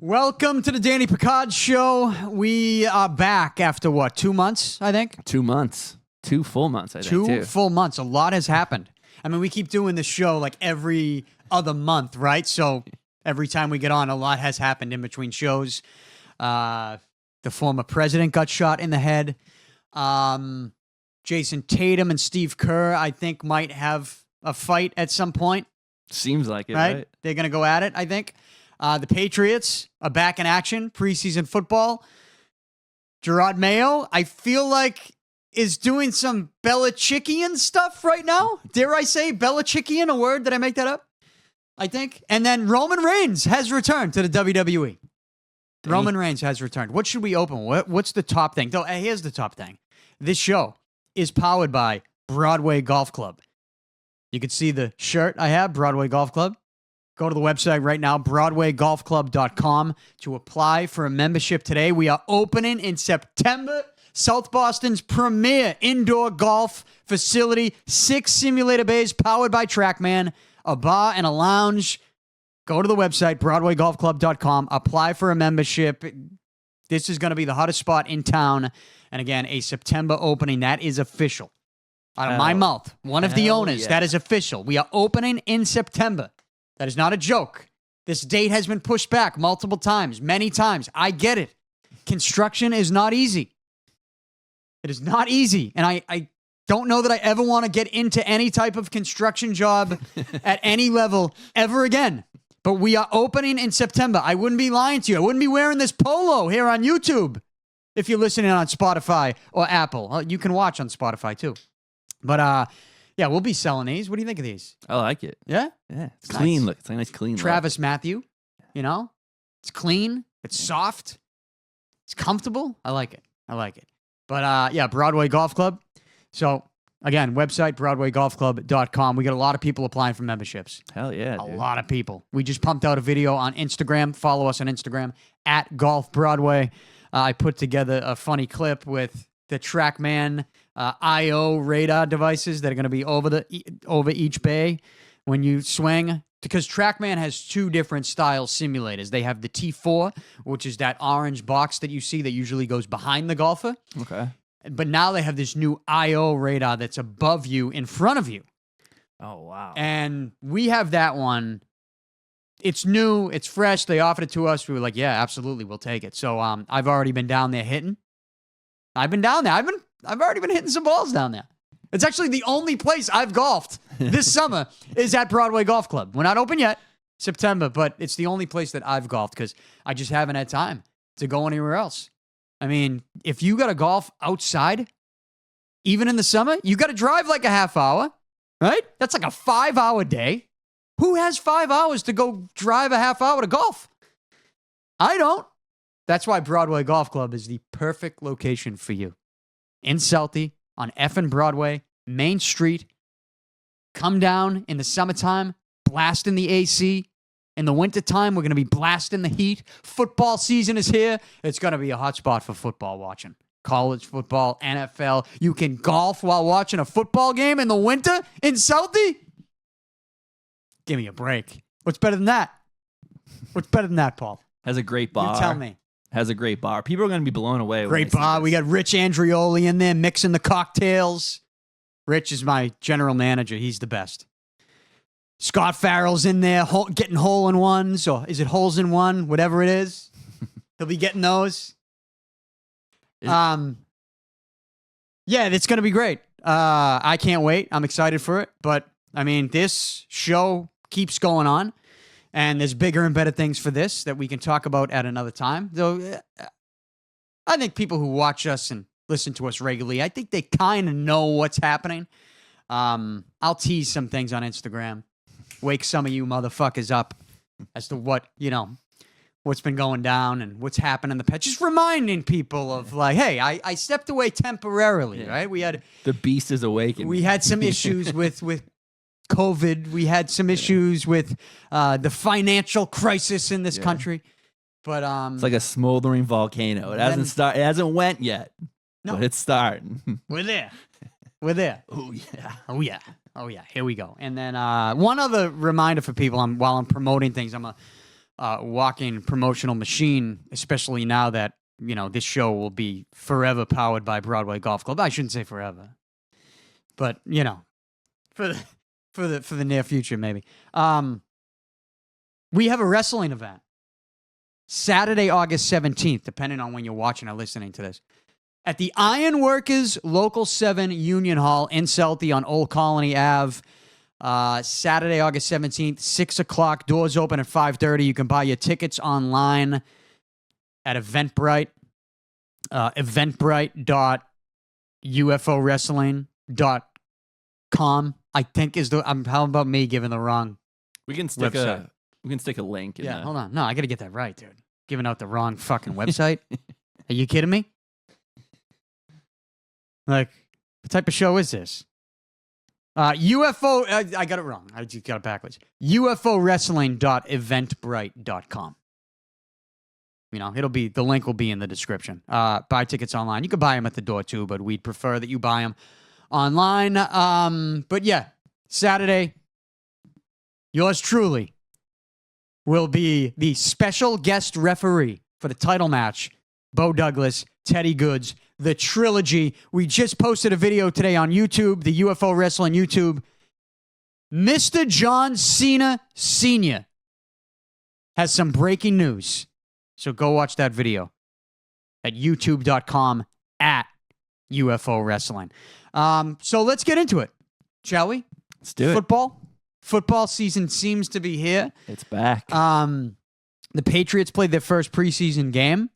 Welcome to the Danny Picard Show. We are back after what, 2 months, I think? 2 months. 2 full months, I think, too. 2 full months. A lot has happened. I mean, we keep doing this show like every other month, right? So every time we get on, a lot has happened in between shows. The former president got shot in the head. Jayson Tatum and Steve Kerr, I think, might have a fight at some point. Seems like it, right? They're going to go at it, I think. The Patriots are back in action, preseason football. Gerard Mayo, I feel like, is doing some Belichickian stuff right now. Dare I say Belichickian, a word? Did I make that up? I think. And then Roman Reigns has returned to the WWE. Roman Reigns has returned. What should we open? What's the top thing? Here's the top thing. This show is powered by Broadway Golf Club. You can see the shirt I have, Broadway Golf Club. Go to the website right now, BroadwayGolfClub.com, to apply for a membership today. We are opening in September. South Boston's premier indoor golf facility. 6 simulator bays powered by TrackMan, a bar and a lounge. Go to the website, BroadwayGolfClub.com. Apply for a membership. This is going to be the hottest spot in town. And again, a September opening. That is official. Out of my mouth. One of the owners. Yeah. That is official. We are opening in September. That is not a joke. This date has been pushed back multiple times, many times. I get it. Construction is not easy. It is not easy. And I don't know that I ever want to get into any type of construction job at any level ever again. But we are opening in September. I wouldn't be lying to you. I wouldn't be wearing this polo here on YouTube if you're listening on Spotify or Apple. You can watch on Spotify too. But, yeah, we'll be selling these. What do you think of these? I like it. Yeah? Yeah. It's clean nice. Look. It's a nice clean Travis look. Matthew, you know? It's clean. It's soft. It's comfortable. I like it. But, yeah, Broadway Golf Club. So, again, website, BroadwayGolfClub.com. We got a lot of people applying for memberships. Hell yeah, dude. A lot of people. We just pumped out a video on Instagram. Follow us on Instagram, @GolfBroadway. I put together a funny clip with the TrackMan IO radar devices that are going to be over each bay when you swing. Because TrackMan has 2 different style simulators. They have the T4, which is that orange box that you see that usually goes behind the golfer. Okay. But now they have this new IO radar that's above you, in front of you. Oh, wow. And we have that one. It's new. It's fresh. They offered it to us. We were like, yeah, absolutely. We'll take it. So I've already been down there hitting. I've been down there. I've already been hitting some balls down there. It's actually the only place I've golfed this summer is at Broadway Golf Club. We're not open yet, September, but it's the only place that I've golfed because I just haven't had time to go anywhere else. I mean, if you got to golf outside, even in the summer, you got to drive like a half hour, right? That's like a 5-hour day. Who has 5 hours to go drive a half hour to golf? I don't. That's why Broadway Golf Club is the perfect location for you. In Southie, on effing Broadway, Main Street. Come down in the summertime, blasting the AC. In the wintertime, we're going to be blasting the heat. Football season is here. It's going to be a hot spot for football watching. College football, NFL. You can golf while watching a football game in the winter in Southie? Give me a break. What's better than that? What's better than that, Paul? Has a great bar. You tell me. Has a great bar. People are going to be blown away. Great bar. We got Rich Andrioli in there mixing the cocktails. Rich is my general manager. He's the best. Scott Farrell's in there getting hole-in-ones, or is it holes-in-one? Whatever it is. He'll be getting those. Yeah, it's going to be great. I can't wait. I'm excited for it. But, I mean, this show keeps going on. And there's bigger and better things for this that we can talk about at another time. Though I think people who watch us and listen to us regularly, I think they kind of know what's happening. I'll tease some things on Instagram. Wake some of you motherfuckers up as to what, what's been going down and what's happened in the past. Just reminding people of like, hey, I stepped away temporarily, right? We had the beast is awakened. We had some issues with COVID. We had some issues with the financial crisis in this country, but it's like a smoldering volcano. It hasn't started. It hasn't went yet. No, but it's starting. We're there. Oh yeah. Here we go. And then one other reminder for people: while I'm promoting things, I'm a walking promotional machine, especially now that, this show will be forever powered by Broadway Golf Club. I shouldn't say forever, but, for the near future, maybe. We have a wrestling event Saturday, August 17th, depending on when you're watching or listening to this, at the Ironworkers Local 7 Union Hall in Southie on Old Colony Ave. Saturday, August 17th, 6 o'clock. Doors open at 5:30. You can buy your tickets online at Eventbrite. Eventbrite.ufowrestling.com, I think is how about me giving the wrong We can stick website? We can stick a link. Yeah, hold on. No, I got to get that right, dude. Giving out the wrong fucking website. Are you kidding me? Like, what type of show is this? UFO, I got it wrong. I just got it backwards. UFOwrestling.eventbrite.com. The link will be in the description. Buy tickets online. You can buy them at the door too, but we'd prefer that you buy them online. But yeah, Saturday, yours truly will be the special guest referee for the title match. Bo Douglas, Teddy Goods, the trilogy. We just posted a video today on YouTube, the UFO Wrestling YouTube. Mr. John Cena Sr. has some breaking news. So go watch that video at youtube.com at UFO Wrestling. So let's get into it, shall we? Let's do it. Football season seems to be here. It's back. The Patriots played their first preseason game.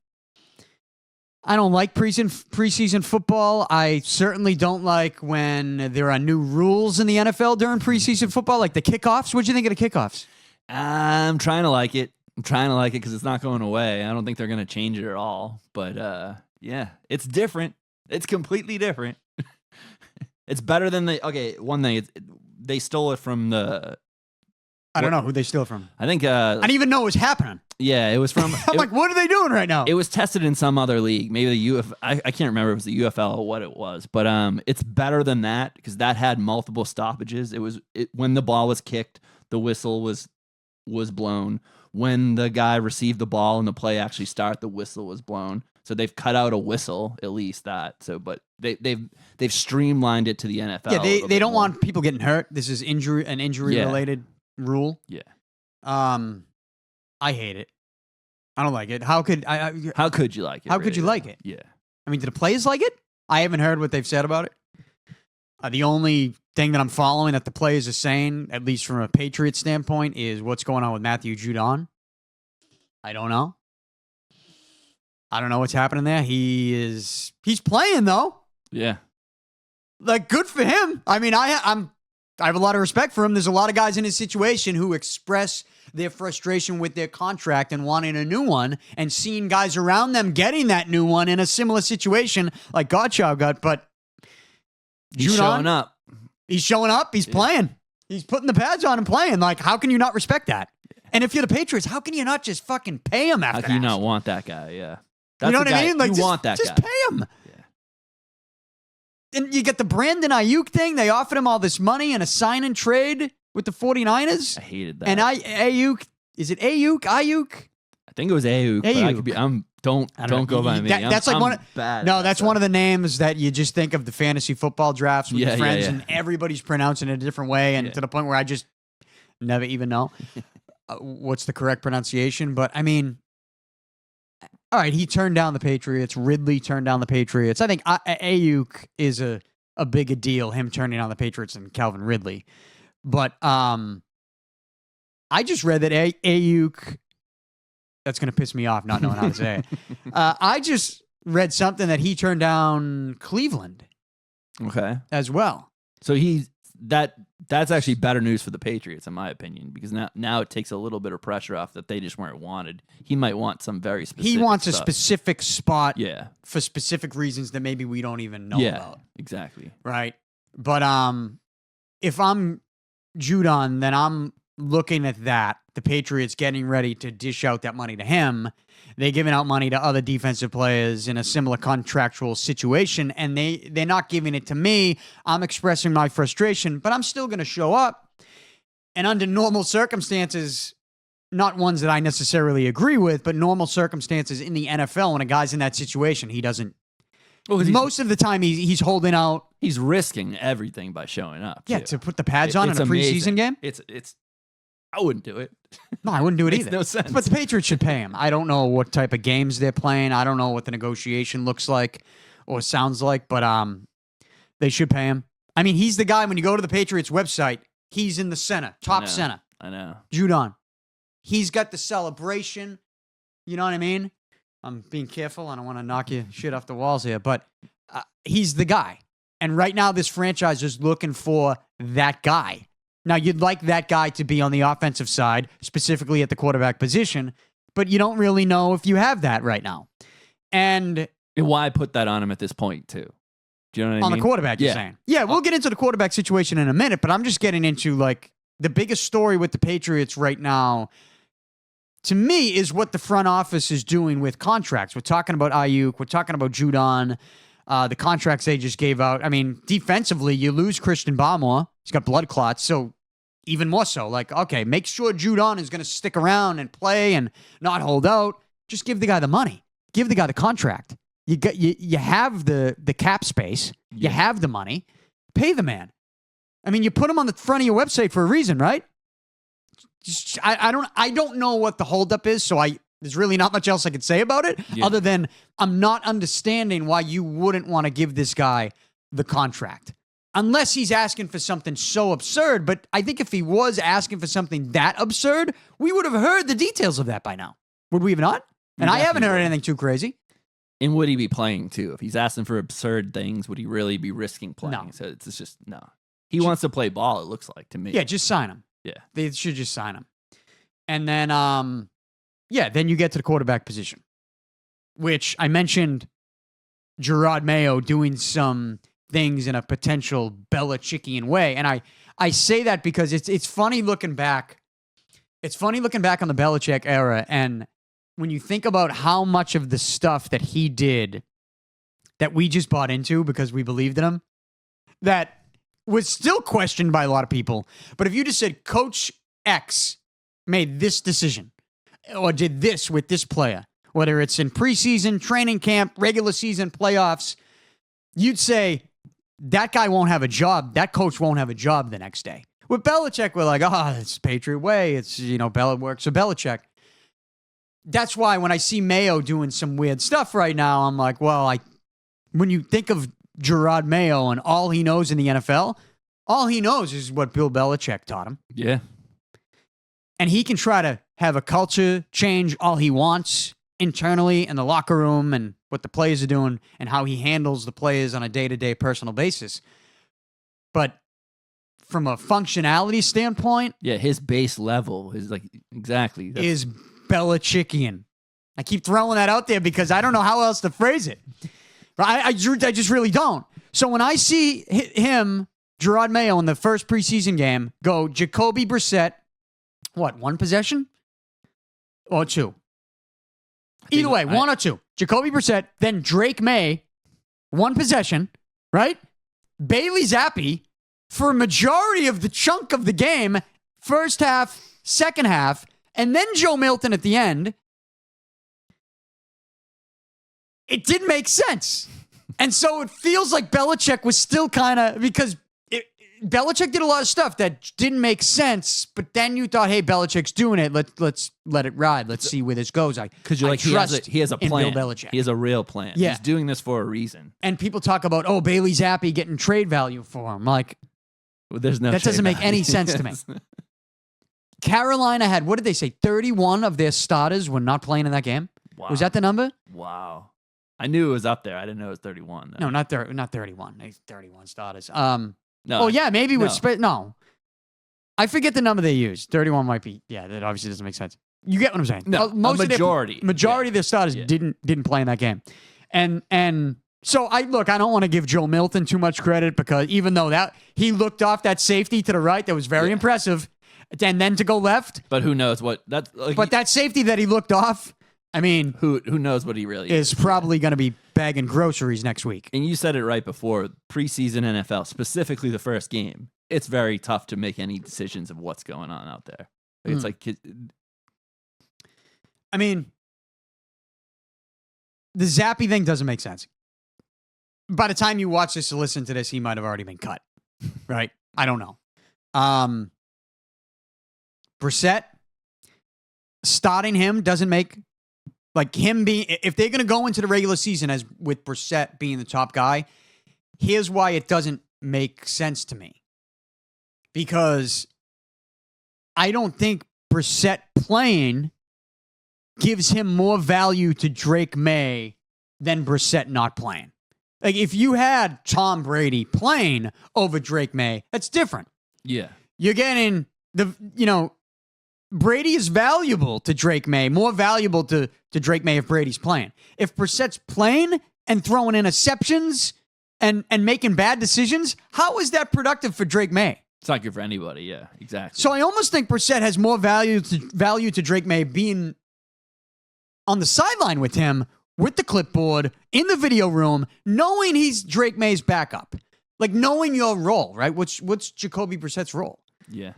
I don't like preseason football. I certainly don't like when there are new rules in the NFL during preseason football, like the kickoffs. What'd you think of the kickoffs? I'm trying to like it. Because it's not going away. I don't think they're going to change it at all. But yeah, it's different. It's completely different. It's better than one thing. They stole it from the... I don't know who they stole it from. I think... I didn't even know it was happening. Yeah, it was from... I'm like, what are they doing right now? It was tested in some other league. Maybe the I can't remember if it was the UFL or what it was. But it's better than that because that had multiple stoppages. When the ball was kicked, the whistle was blown. When the guy received the ball and the play actually started, the whistle was blown. So they've cut out a whistle, at least that. So, but they've streamlined it to the NFL. Yeah, they don't want people getting hurt. This is an injury related rule. Yeah. I hate it. I don't like it. How could How could you like it? How could you like it? Yeah. I mean, do the players like it? I haven't heard what they've said about it. The only thing that I'm following that the players are saying, at least from a Patriots standpoint, is what's going on with Matthew Judon. I don't know. I don't know what's happening there. He's playing though. Yeah. Like, good for him. I mean, I have a lot of respect for him. There's a lot of guys in his situation who express their frustration with their contract and wanting a new one, and seeing guys around them getting that new one in a similar situation like Godchild got, but He's showing up. He's showing up. He's playing. He's putting the pads on and playing. Like, how can you not respect that? And if you're the Patriots, how can you not just fucking pay him after that? How can you not want that guy? Yeah. You know what I mean? Like, you want that guy. Just pay him. Yeah. And you get the Brandon Ayuk thing. They offered him all this money and a sign and trade with the 49ers. I hated that. And Ayuk, is it Ayuk? I think it was Ayuk. But I could be. Don't go by me. That's like one. Bad. No, that's one of the names that you just think of the fantasy football drafts with your friends, and everybody's pronouncing it a different way, and to the point where I just never even know what's the correct pronunciation. But I mean, all right, he turned down the Patriots. Ridley turned down the Patriots. I think Ayuk is a bigger deal, him turning down the Patriots, than Calvin Ridley. But I just read that Ayuk. That's going to piss me off not knowing how to say it. I just read something that he turned down Cleveland. Okay. As well. So that's actually better news for the Patriots, in my opinion, because now it takes a little bit of pressure off that they just weren't wanted. He might want some very specific He wants stuff. a specific spot for specific reasons that maybe we don't even know about. Exactly. Right. But if I'm Judon, then I'm looking at that. The Patriots getting ready to dish out that money to him. They're giving out money to other defensive players in a similar contractual situation, and they're not giving it to me. I'm expressing my frustration, but I'm still going to show up. And under normal circumstances, not ones that I necessarily agree with, but normal circumstances in the NFL when a guy's in that situation, he doesn't. Well, most of the time, he's holding out. He's risking everything by showing up. Yeah, too. to put the pads on in a preseason game. It's. I wouldn't do it. No, I wouldn't do it Makes either. no sense. But the Patriots should pay him. I don't know what type of games they're playing. I don't know what the negotiation looks like or sounds like, but they should pay him. I mean, he's the guy when you go to the Patriots website, he's in the center, top center. I know. Judon. He's got the celebration. You know what I mean? I'm being careful. I don't want to knock your shit off the walls here, but he's the guy. And right now, this franchise is looking for that guy. Now, you'd like that guy to be on the offensive side, specifically at the quarterback position, but you don't really know if you have that right now. And why put that on him at this point, too? Do you know what I mean? On the quarterback, you're saying. Yeah, we'll get into the quarterback situation in a minute, but I'm just getting into, like, the biggest story with the Patriots right now, to me, is what the front office is doing with contracts. We're talking about Ayuk. We're talking about Judon. The contracts they just gave out. I mean, defensively, you lose Christian Barmore. He's got blood clots, so even more so. Like, okay, make sure Judon is going to stick around and play and not hold out. Just give the guy the money. Give the guy the contract. You have the cap space. You have the money. Pay the man. I mean, you put him on the front of your website for a reason, right? I don't know what the holdup is, so there's really not much else I could say about it other than I'm not understanding why you wouldn't want to give this guy the contract. Unless he's asking for something so absurd, but I think if he was asking for something that absurd, we would have heard the details of that by now. Would we have not? And I haven't heard anything too crazy. And would he be playing too? If he's asking for absurd things, would he really be risking playing? No. So it's just, no. He wants to play ball, it looks like to me. Yeah, just sign him. Yeah. They should just sign him. And then, then you get to the quarterback position, which I mentioned Gerard Mayo doing some things in a potential Belichickian way. And I say that because it's funny looking back. It's funny looking back on the Belichick era, and when you think about how much of the stuff that he did that we just bought into because we believed in him, that was still questioned by a lot of people. But if you just said Coach X made this decision or did this with this player, whether it's in preseason, training camp, regular season, playoffs, you'd say that guy won't have a job. That coach won't have a job the next day. With Belichick, we're like, it's the Patriot way. It's, Bella works for Belichick. That's why when I see Mayo doing some weird stuff right now, I'm like, well, when you think of Gerard Mayo and all he knows in the NFL, all he knows is what Bill Belichick taught him. Yeah. And he can try to have a culture change all he wants internally in the locker room and what the players are doing and how he handles the players on a day-to-day personal basis. But from a functionality standpoint... Yeah, his base level is like, exactly. Is Belichickian. I keep throwing that out there because I don't know how else to phrase it. But I just really don't. So when I see him, Gerard Mayo, in the first preseason game, go Jacoby Brissett, one possession? Or two? Either way, one or two. Jacoby Brissett, then Drake May, one possession, right? Bailey Zappi, for a majority of the chunk of the game, first half, second half, and then Joe Milton at the end. It didn't make sense. And so it feels like Belichick was still kind of, because Belichick did a lot of stuff that didn't make sense, but then you thought, hey, Belichick's doing it. Let's let it ride. Let's see where this goes. Because you're like, he has a plan. Bill Belichick. He has a real plan. Yeah. He's doing this for a reason. And people talk about, Bailey Zappi getting trade value for him. Like, there's no. That doesn't make any sense to me. Carolina had, what did they say? 31 of their starters were not playing in that game. Wow. Was that the number? Wow. I knew it was up there. I didn't know it was 31. Though. No, not 31. 31 starters. No. Oh, yeah, maybe no. with no. I forget the number they used. 31 might be. Yeah, that obviously doesn't make sense. You get what I'm saying? No, most majority. Of their starters didn't play in that game. And so I don't want to give Joe Milton too much credit because even though that he looked off that safety to the right, that was very impressive. And then to go left. But who knows what that like, but that safety that he looked off, I mean, who knows what he really is probably going to be bagging groceries next week. And you said it right before, preseason NFL, specifically the first game, it's very tough to make any decisions of what's going on out there. It's like I mean, the Zappy thing doesn't make sense. By the time you watch this or listen to this, he might have already been cut, right? I don't know. Brissett, starting him doesn't make, like him being, if they're going to go into the regular season as with Brissett being the top guy, here's why it doesn't make sense to me. Because I don't think Brissett playing gives him more value to Drake May than Brissett not playing. Like, if you had Tom Brady playing over Drake May, that's different. Yeah. You're getting Brady is valuable to Drake May, more valuable to Drake May if Brady's playing. If Brissett's playing and throwing interceptions and making bad decisions, how is that productive for Drake May? It's not good for anybody. Yeah, exactly. So I almost think Brissett has more value to Drake May being on the sideline with him, with the clipboard, in the video room, knowing he's Drake May's backup. Like, knowing your role, right? What's Jacoby Brissett's role? Yeah.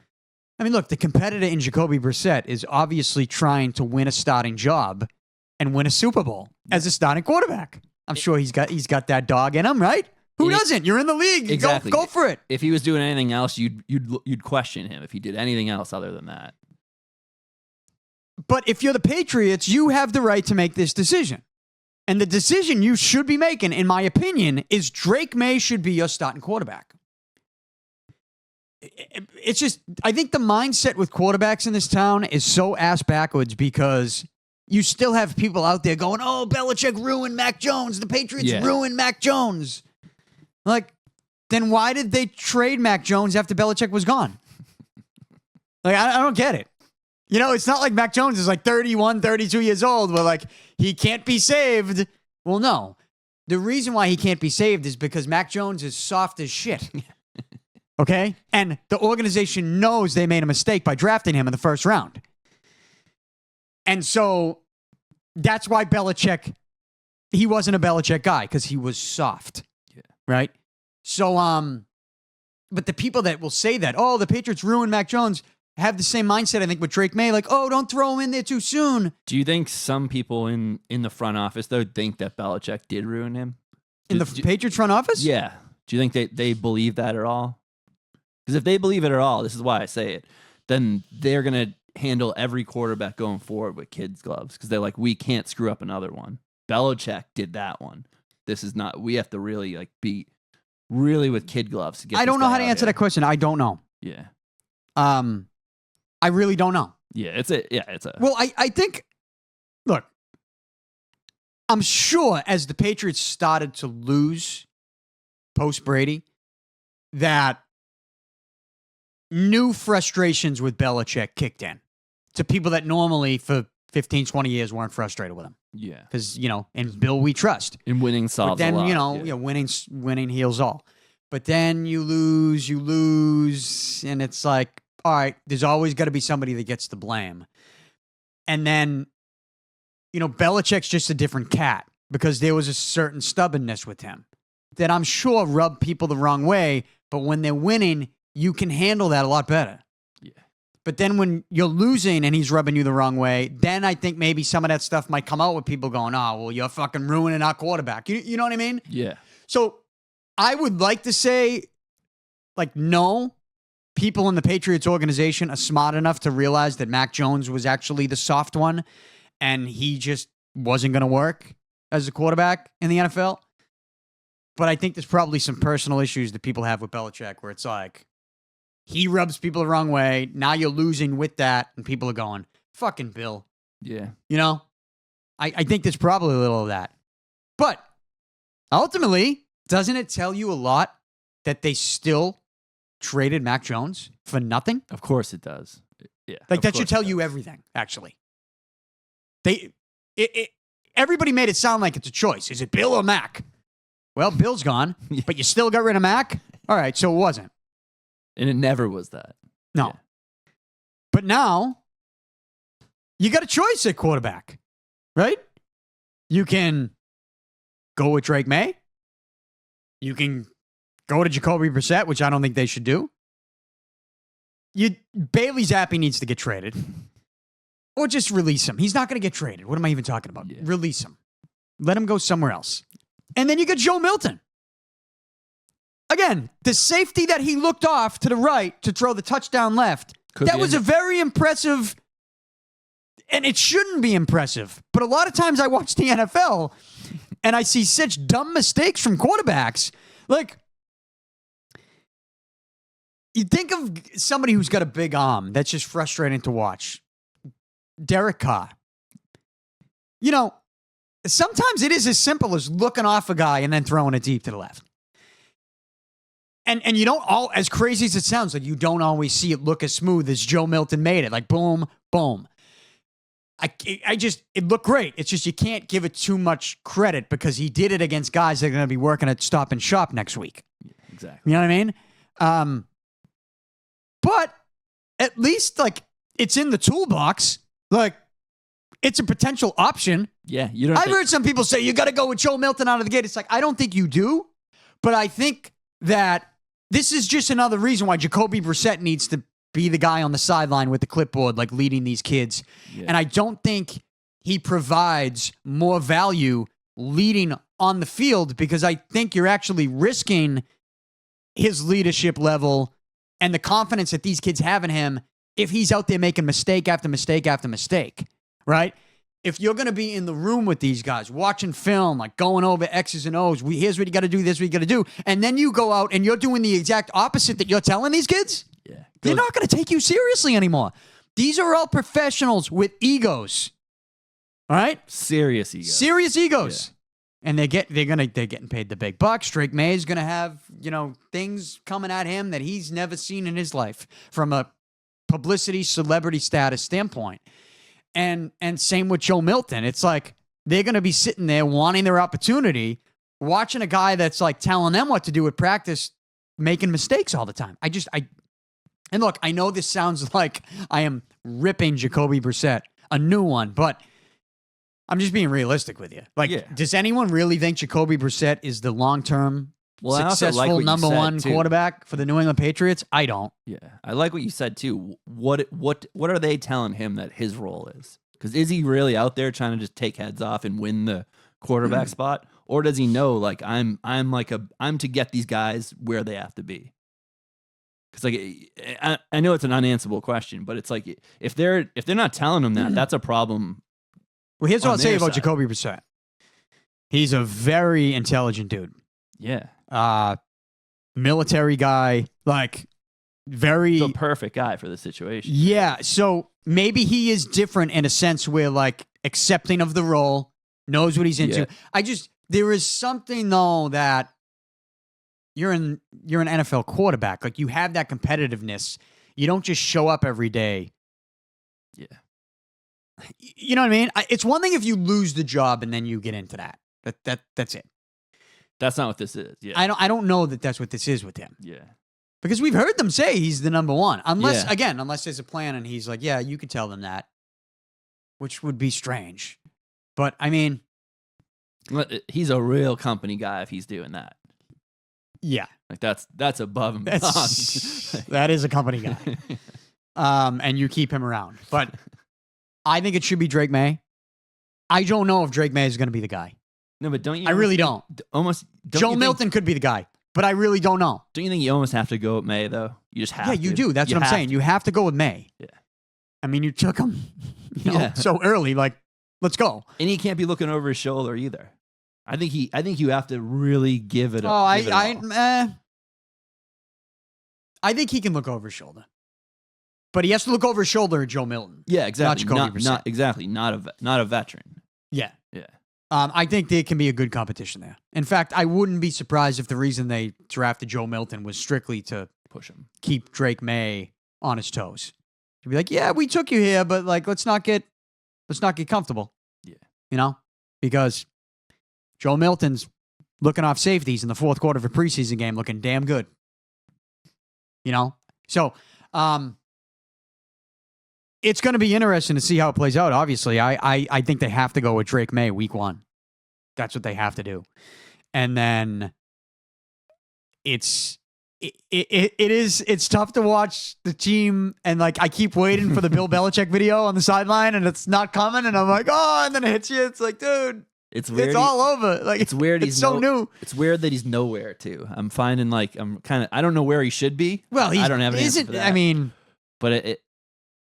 I mean, look, the competitor in Jacoby Brissett is obviously trying to win a starting job and win a Super Bowl as a starting quarterback. I'm sure he's got that dog in him, right? Who doesn't? You're in the league. Exactly. Go for it. If he was doing anything else, you'd question him if he did anything else other than that. But if you're the Patriots, you have the right to make this decision. And the decision you should be making, in my opinion, is Drake May should be your starting quarterback. It's just, I think the mindset with quarterbacks in this town is so ass backwards because you still have people out there going, oh, Belichick ruined Mac Jones. The Patriots ruined Mac Jones. Like, then why did they trade Mac Jones after Belichick was gone? Like, I don't get it. You know, it's not like Mac Jones is like 31, 32 years old where, like, he can't be saved. Well, no. The reason why he can't be saved is because Mac Jones is soft as shit. Okay? And the organization knows they made a mistake by drafting him in the first round. And so that's why Belichick, he wasn't a Belichick guy because he was soft. Yeah. Right? So, but the people that will say that, oh, the Patriots ruined Mac Jones, have the same mindset, I think, with Drake May. Like, oh, don't throw him in there too soon. Do you think some people in the front office, though, think that Belichick did ruin him? In the Patriots front office? Yeah. Do you think they believe that at all? Because if they believe it at all, this is why I say it, then they're going to handle every quarterback going forward with kids' gloves. Because they're like, we can't screw up another one. Belichick did that one. This is not, we have to really, like, be really with kid gloves to get I don't know how to answer that question. I don't know. Yeah. I really don't know. Yeah, it's a. Well, I think, look, I'm sure as the Patriots started to lose post-Brady, that new frustrations with Belichick kicked in to people that normally for 15, 20 years weren't frustrated with him. Yeah. Because, in Bill we trust. In winning solves but then, a lot. Winning heals all. But then you lose, and it's like, all right, there's always got to be somebody that gets the blame. And then, Belichick's just a different cat because there was a certain stubbornness with him that I'm sure rubbed people the wrong way. But when they're winning, you can handle that a lot better. Yeah. But then when you're losing and he's rubbing you the wrong way, then I think maybe some of that stuff might come out with people going, oh, well, you're fucking ruining our quarterback. You know what I mean? Yeah. So I would like to say, like, no. People in the Patriots organization are smart enough to realize that Mac Jones was actually the soft one and he just wasn't going to work as a quarterback in the NFL. But I think there's probably some personal issues that people have with Belichick where it's like, he rubs people the wrong way. Now you're losing with that and people are going, fucking Bill. Yeah. I think there's probably a little of that. But ultimately, doesn't it tell you a lot that they still traded Mac Jones for nothing? Of course it does. Yeah. Like, that should tell you everything, actually. Everybody made it sound like it's a choice. Is it Bill or Mac? Well, Bill's gone, but you still got rid of Mac? All right, so it wasn't. And it never was that. No. Yeah. But now, you got a choice at quarterback, right? You can go with Drake May. You can go to Jacoby Brissett, which I don't think they should do. Bailey Zappi needs to get traded. Or just release him. He's not going to get traded. What am I even talking about? Yeah. Release him. Let him go somewhere else. And then you get Joe Milton. Again, the safety that he looked off to the right to throw the touchdown left, that was a very impressive, and it shouldn't be impressive. But a lot of times I watch the NFL and I see such dumb mistakes from quarterbacks. Like, you think of somebody who's got a big arm that's just frustrating to watch. Derek Carr. You know, sometimes it is as simple as looking off a guy and then throwing it deep to the left. And you don't all, as crazy as it sounds, like you don't always see it look as smooth as Joe Milton made it. Like boom, boom. It looked great. It's just you can't give it too much credit because he did it against guys that are going to be working at Stop and Shop next week. Yeah, exactly. You know what I mean? But at least like it's in the toolbox. Like it's a potential option. Yeah, you don't. I've heard some people say you got to go with Joe Milton out of the gate. It's like I don't think you do, but I think that this is just another reason why Jacoby Brissett needs to be the guy on the sideline with the clipboard, like leading these kids. Yeah. And I don't think he provides more value leading on the field because I think you're actually risking his leadership level and the confidence that these kids have in him if he's out there making mistake after mistake after mistake, right? If you're going to be in the room with these guys, watching film, like going over X's and O's, here's what you got to do, this is what you got to do, and then you go out and you're doing the exact opposite that you're telling these kids, they're not going to take you seriously anymore. These are all professionals with egos, all right? Serious egos. Serious egos. Yeah. And they're getting paid the big bucks. Drake May is going to have, things coming at him that he's never seen in his life from a publicity, celebrity status standpoint. And same with Joe Milton. It's like they're going to be sitting there wanting their opportunity, watching a guy that's like telling them what to do at practice, making mistakes all the time. And look, I know this sounds like I am ripping Jacoby Brissett, a new one, but I'm just being realistic with you. Like, Does anyone really think Jacoby Brissett is the long-term successful number one quarterback for the New England Patriots? I don't. Yeah, I like what you said too. What are they telling him that his role is? Because is he really out there trying to just take heads off and win the quarterback spot, or does he know like I'm to get these guys where they have to be? Because like I know it's an unanswerable question, but it's like if they're not telling him that, that's a problem. Well, here's what I'll say about Jacoby Brissett. He's a very intelligent dude. Yeah. Military guy, like very the perfect guy for the situation. Yeah. So maybe he is different in a sense where like accepting of the role, knows what he's into. Yeah. There is something though that you're an NFL quarterback. Like you have that competitiveness. You don't just show up every day. Yeah. You know what I mean? It's one thing if you lose the job and then you get into that. That's it. That's not what this is. Yeah. I don't know that that's what this is with him. Yeah. Because we've heard them say he's the number one. Unless there's a plan and he's like, yeah, you could tell them that. Which would be strange. But, I mean. He's a real company guy if he's doing that. Yeah. Like that's above and beyond. That is a company guy. And you keep him around. But I think it should be Drake May. I don't know if Drake May is going to be the guy. No, but don't you? I really don't. Joe Milton Milton could be the guy, but I really don't know. Don't you think you almost have to go with May, though? You just have to. Yeah, you do. That's what I'm saying. You have to go with May. Yeah. I mean, you took him so early. Like, let's go. And he can't be looking over his shoulder either. I think you have to really give it. I think he can look over his shoulder, but he has to look over his shoulder at Joe Milton. Yeah, exactly. Not exactly. Not a veteran. Yeah. Yeah. I think there can be a good competition there. In fact, I wouldn't be surprised if the reason they drafted Joe Milton was strictly to push him, keep Drake May on his toes. To be like, yeah, we took you here, but like, let's not get comfortable. Yeah. Because Joe Milton's looking off safeties in the fourth quarter of a preseason game, looking damn good. So it's going to be interesting to see how it plays out. Obviously, I think they have to go with Drake May week 1. That's what they have to do. And then it's it's tough to watch the team, and like I keep waiting for the Bill Belichick video on the sideline, and it's not coming, and I'm like, oh, and then it hits you. It's like, dude, It's weird. it's all over. Like It's weird. It's so new. It's weird that he's nowhere too. I'm finding like I don't know where he should be. Well, I don't have an answer for that. I mean, but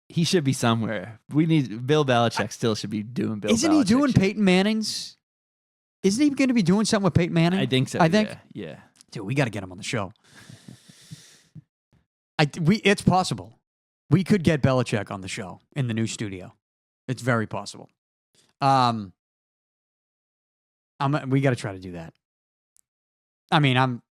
he should be somewhere. We need Bill Belichick. Still should be doing Bill. Isn't Belichick he doing shit. Peyton Manning's? Isn't he going to be doing something with Peyton Manning? I think so. I think. Yeah. Dude, we got to get him on the show. It's possible. We could get Belichick on the show in the new studio. It's very possible. We got to try to do that. I mean,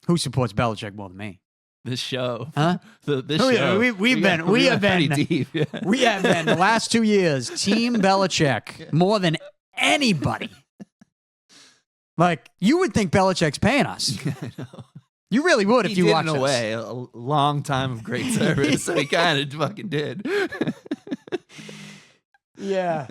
who supports Belichick more than me? This show, huh? This Oh, yeah, show. we have been pretty deep. Yeah. We have been the last 2 years Team Belichick more than anybody. Like you would think Belichick's paying us. I know. You really would if you watched in a us. way a long time of great service. So he kind of fucking did. Yeah.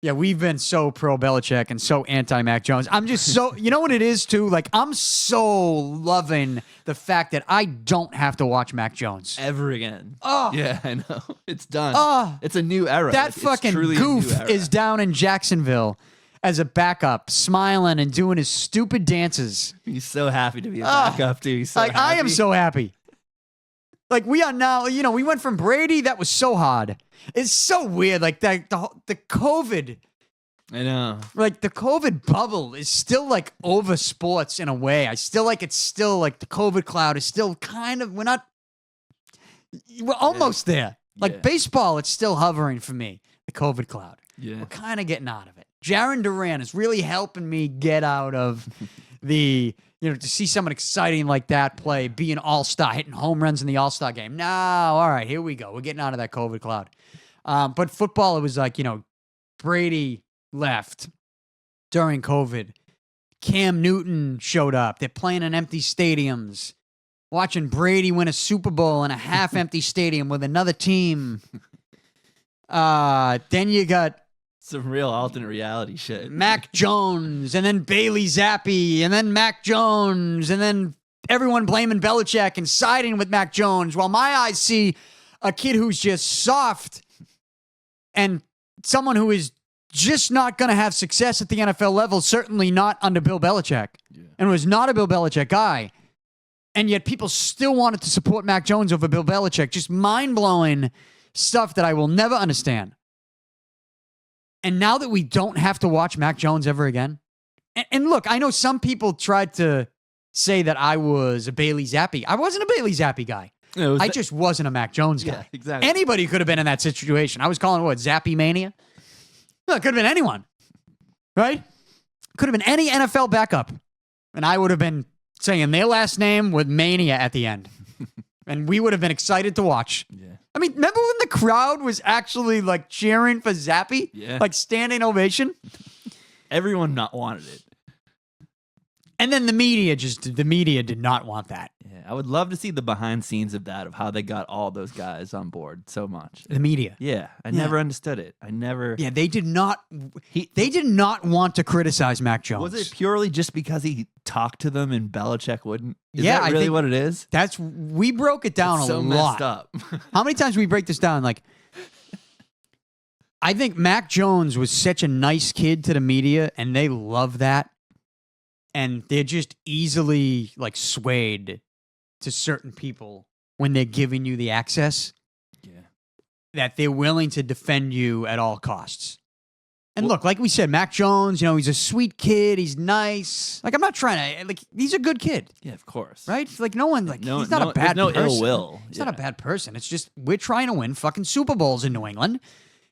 Yeah, we've been so pro Belichick and so anti Mac Jones. I'm just so, you know what it is too? Like, I'm so loving the fact that I don't have to watch Mac Jones Ever again. Oh. Yeah, I know. It's done. Oh. It's a new era. That It's fucking truly a new goof era. is down in Jacksonville as a backup, smiling and doing his stupid dances. He's so happy to be a backup, too. He's so Like, I am happy. so happy. Like, we are now, we went from Brady, that was so hard. It's so weird. Like, the COVID, I know. like, the COVID bubble is still, like, over sports in a way. I still like it's still, like, the COVID cloud is still kind of, we're almost there. Like, Yeah. baseball, it's still hovering for me, the COVID cloud. Yeah. We're kind of getting out of it. Jaron Duran is really helping me get out of to see someone exciting like that play, be an all-star, hitting home runs in the all-star game. No, all right, here we go. We're getting out of that COVID cloud. But football, it was like, Brady left during COVID. Cam Newton showed up. They're playing in empty stadiums. Watching Brady win a Super Bowl in a half-empty stadium with another team. Then you got Some real alternate reality shit. Mac Jones, and then Bailey Zappi, and then Mac Jones, and then everyone blaming Belichick and siding with Mac Jones, while my eyes see a kid who's just soft and someone who is just not going to have success at the NFL level, certainly not under Bill Belichick, and was not a Bill Belichick guy. And yet people still wanted to support Mac Jones over Bill Belichick. Just mind-blowing stuff that I will never understand. And now that we don't have to watch Mac Jones ever again, and look, I know some people tried to say that I was a Bailey Zappi. I wasn't a Bailey Zappi guy. I just wasn't a Mac Jones guy. Yeah, exactly. Anybody could have been in that situation. I was calling it, Zappy Mania? No, it could have been anyone, right? Could have been any NFL backup. And I would have been saying their last name with Mania at the end. And we would have been excited to watch. Yeah. I mean, remember when the crowd was actually like cheering for Zappy? Yeah. Like standing ovation? Everyone not wanted it. And then the media did not want that. Yeah, I would love to see the behind scenes of that, of how they got all those guys on board so much. The media. Yeah, I never understood it. Yeah, they did not want to criticize Mac Jones. Was it purely just because he talked to them and Belichick wouldn't? Is Yeah, that I really think what it is? We broke it down It's a so lot. messed up. How many times we break this down? Like, I think Mac Jones was such a nice kid to the media, and they love that. And they're just easily like swayed to certain people when they're giving you the access. Yeah. That they're willing to defend you at all costs. And look, like we said, Mac Jones, he's a sweet kid. He's nice. Like, I'm not trying to, he's a good kid. Yeah, of course. Right? Like, no one, he's not a bad there's no person. ill will. He's not a bad person. It's just, we're trying to win fucking Super Bowls in New England.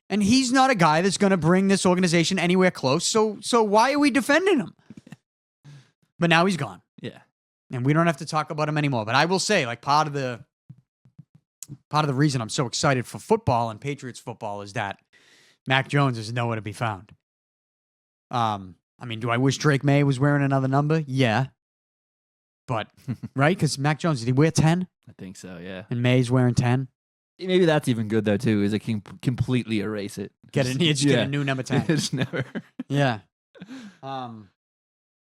And he's not a guy that's going to bring this organization anywhere close. So why are we defending him? But now he's gone. Yeah. And we don't have to talk about him anymore. But I will say, like, part of the reason I'm so excited for football and Patriots football is that Mac Jones is nowhere to be found. I mean, do I wish Drake May was wearing another number? Yeah. But, right? Because Mac Jones, did he wear 10? I think so, yeah. And May's wearing 10? Maybe that's even good, though, too, is it can completely erase it. Get a new number 10. It's never. Yeah.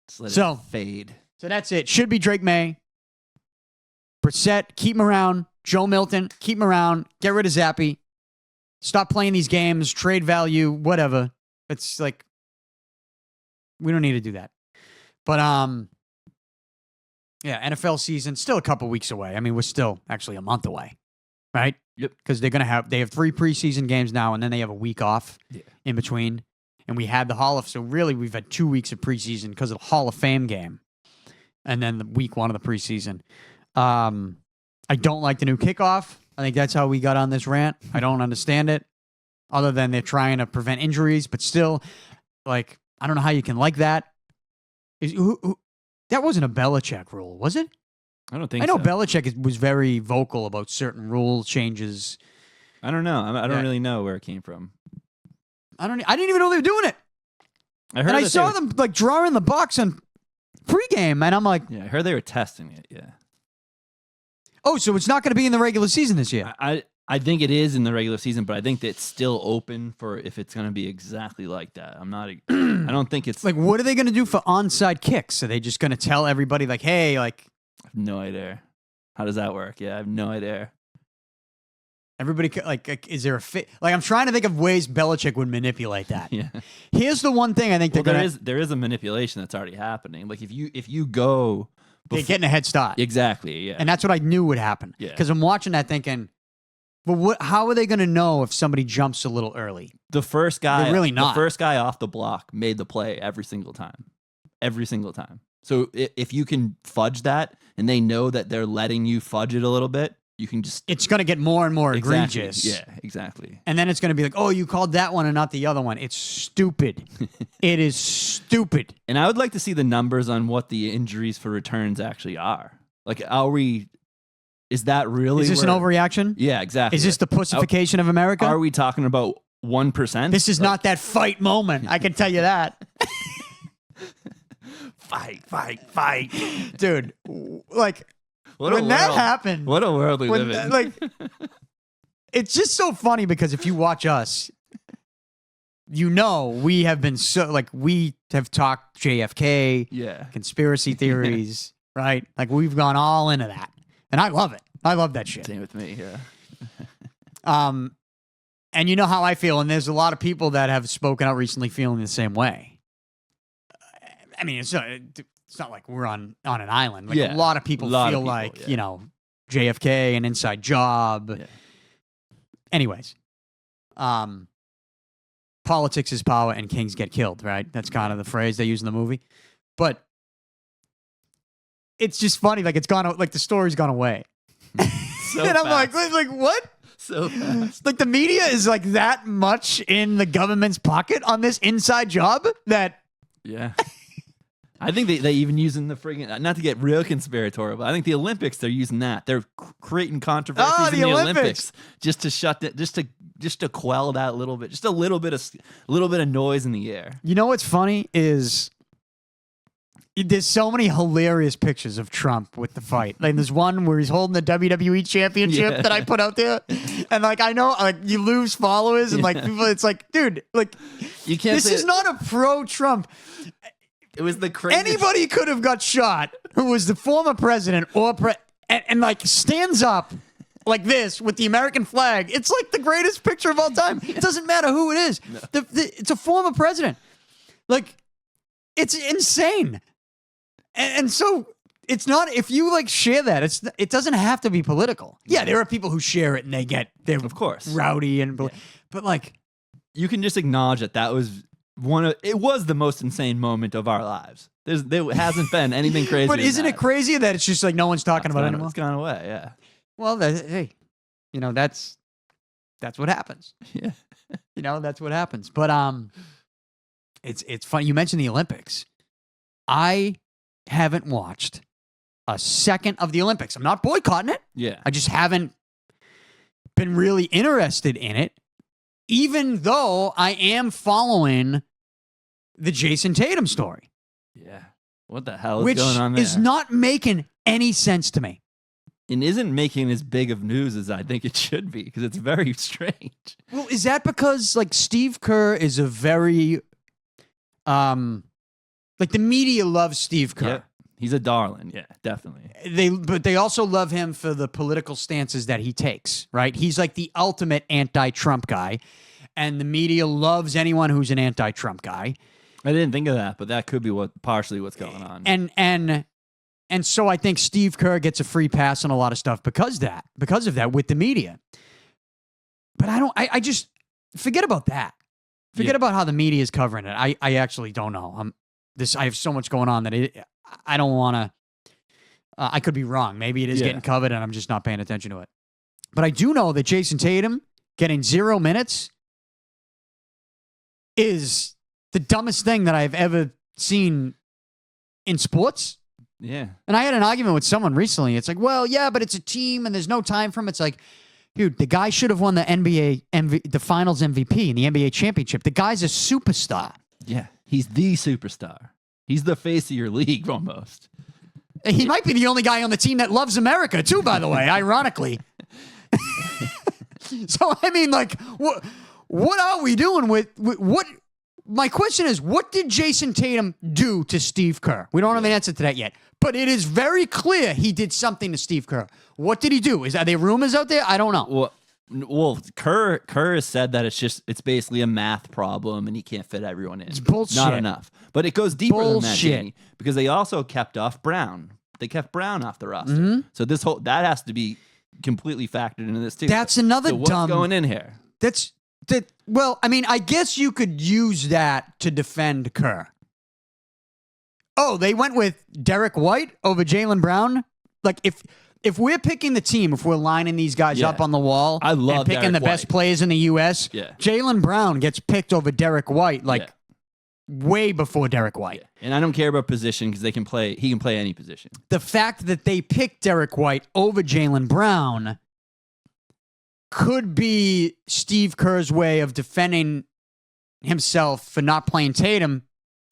Just let So- it fade. So that's it. Should be Drake May. Brissett, keep him around. Joe Milton, keep him around. Get rid of Zappy. Stop playing these games. Trade value, whatever. It's like, we don't need to do that. But, yeah, NFL season, still a couple weeks away. I mean, we're still actually a month away, right? Yep. Because they have 3 preseason games now, and then they have a week off in between. And we had so really we've had 2 weeks of preseason because of the Hall of Fame game. And then the week 1 of the preseason. I don't like the new kickoff. I think that's how we got on this rant. I don't understand it, other than they're trying to prevent injuries. But still, like, I don't know how you can like that. That wasn't a Belichick rule, was it? I don't think I know so. Belichick was very vocal about certain rule changes. I don't know. I don't really know where it came from. I didn't even know they were doing it. I saw them like drawing the box on pregame, and I'm like, yeah, I heard they were testing it. Yeah. Oh, so it's not going to be in the regular season this year? I think it is in the regular season, but I think that it's still open for if it's going to be exactly like that. I don't think it's like, what are they going to do for onside kicks? Are they just going to tell everybody like, hey, like, I have no idea. How does that work? Yeah, I have no idea. Everybody, like is there a fit? Like, I'm trying to think of ways Belichick would manipulate that. Yeah. Here's the one thing I think there is a manipulation that's already happening. Like if you go, they're getting a head start. Exactly. Yeah. And that's what I knew would happen. Yeah. Because I'm watching that thinking, well, how are they going to know if somebody jumps a little early? The first guy, they're really not. The first guy off the block made the play every single time. Every single time. So if you can fudge that, and they know that they're letting you fudge it a little bit, you can just... It's going to get more and more egregious. Yeah, exactly. And then it's going to be like, oh, you called that one and not the other one. It's stupid. It is stupid. And I would like to see the numbers on what the injuries for returns actually are. Like, is that really... Is this an overreaction? Yeah, exactly. Is this the pussification of America? Are we talking about 1%? This is not that fight moment. I can tell you that. Fight. Dude, like... When that happened, what a world we live in. Like, it's just so funny because if you watch us, you know we have been we have talked JFK, conspiracy theories, right? Like we've gone all into that, and I love it. I love that shit. Same with me, yeah. And you know how I feel, and there's a lot of people that have spoken out recently feeling the same way. I mean, it's not like we're on an island. Like a lot of people feel like, you know, JFK, an inside job. Yeah. Anyways, politics is power and kings get killed, right? That's kind of the phrase they use in the movie. But it's just funny. Like it's gone, like the story's gone away. So and I'm like, what? So fast. Like the media is like that much in the government's pocket on this inside job that... Yeah. I think they even using the friggin', not to get real conspiratorial, but I think the Olympics, they're using that. They're creating controversies in the Olympics just to shut that, just to quell that a little bit, just a little bit of noise in the air. You know what's funny is there's so many hilarious pictures of Trump with the fight. Like there's one where he's holding the WWE championship that I put out there, and like I know like you lose followers and like people, it's like, dude, like you can't. This is not a pro-Trump. It was the craziest. Anybody could have got shot who was the former president and like stands up like this with the American flag. It's like the greatest picture of all time. It doesn't matter who it is. No. It's a former president. Like, it's insane. And so it's not, if you like share that, it doesn't have to be political. Yeah, there are people who share it and they're of course rowdy and but like you can just acknowledge that was it was the most insane moment of our lives. There hasn't been anything crazy. But isn't it crazy that it's just like no one's talking about it anymore? It's gone away, yeah. Well, hey, you know, that's what happens. Yeah. You know, that's what happens. But it's funny. You mentioned the Olympics. I haven't watched a second of the Olympics. I'm not boycotting it. Yeah. I just haven't been really interested in it. Even though I am following the Jayson Tatum story. Yeah. What the hell is going on there? Which is not making any sense to me. And isn't making as big of news as I think it should be, because it's very strange. Well, is that because, like, Steve Kerr is a very, like, the media loves Steve Kerr. He's a darling. Yeah, definitely. But they also love him for the political stances that he takes, right? He's like the ultimate anti-Trump guy, and the media loves anyone who's an anti-Trump guy. I didn't think of that, but that could be partially what's going on. And so I think Steve Kerr gets a free pass on a lot of stuff because of that with the media. But I just forget about that. Forget about how the media is covering it. I actually don't know. I have so much going on that I don't want to. I could be wrong. Maybe it is getting covered and I'm just not paying attention to it. But I do know that Jayson Tatum getting 0 minutes is the dumbest thing that I've ever seen in sports. Yeah. And I had an argument with someone recently. It's like, well, yeah, but it's a team and there's no time for him. It's like, dude, the guy should have won the the Finals MVP and the NBA championship. The guy's a superstar. Yeah, he's the superstar. He's the face of your league almost. He might be the only guy on the team that loves America too, by the way, ironically. So, I mean, like, what are we doing with what? My question is, what did Jayson Tatum do to Steve Kerr? We don't have an answer to that yet, but it is very clear he did something to Steve Kerr. What did he do? Are there rumors out there? I don't know. Well, Kerr has said that it's basically a math problem and he can't fit everyone in. It's bullshit. Not enough. But it goes deeper than that, Jamie, Bullshit. because they also kept off Brown. They kept Brown off the roster. So that has to be completely factored into this too. That's another so what's dumb going in here. Well, I mean, I guess you could use that to defend Kerr. Oh, they went with Derek White over Jaylen Brown? Like, if we're picking the team, if we're lining these guys up on the wall I love and picking Derek the best White. players in the U.S., Jaylen Brown gets picked over Derek White, way before Derek White. Yeah. And I don't care about position because he can play any position. The fact that they picked Derek White over Jaylen Brown could be Steve Kerr's way of defending himself for not playing Tatum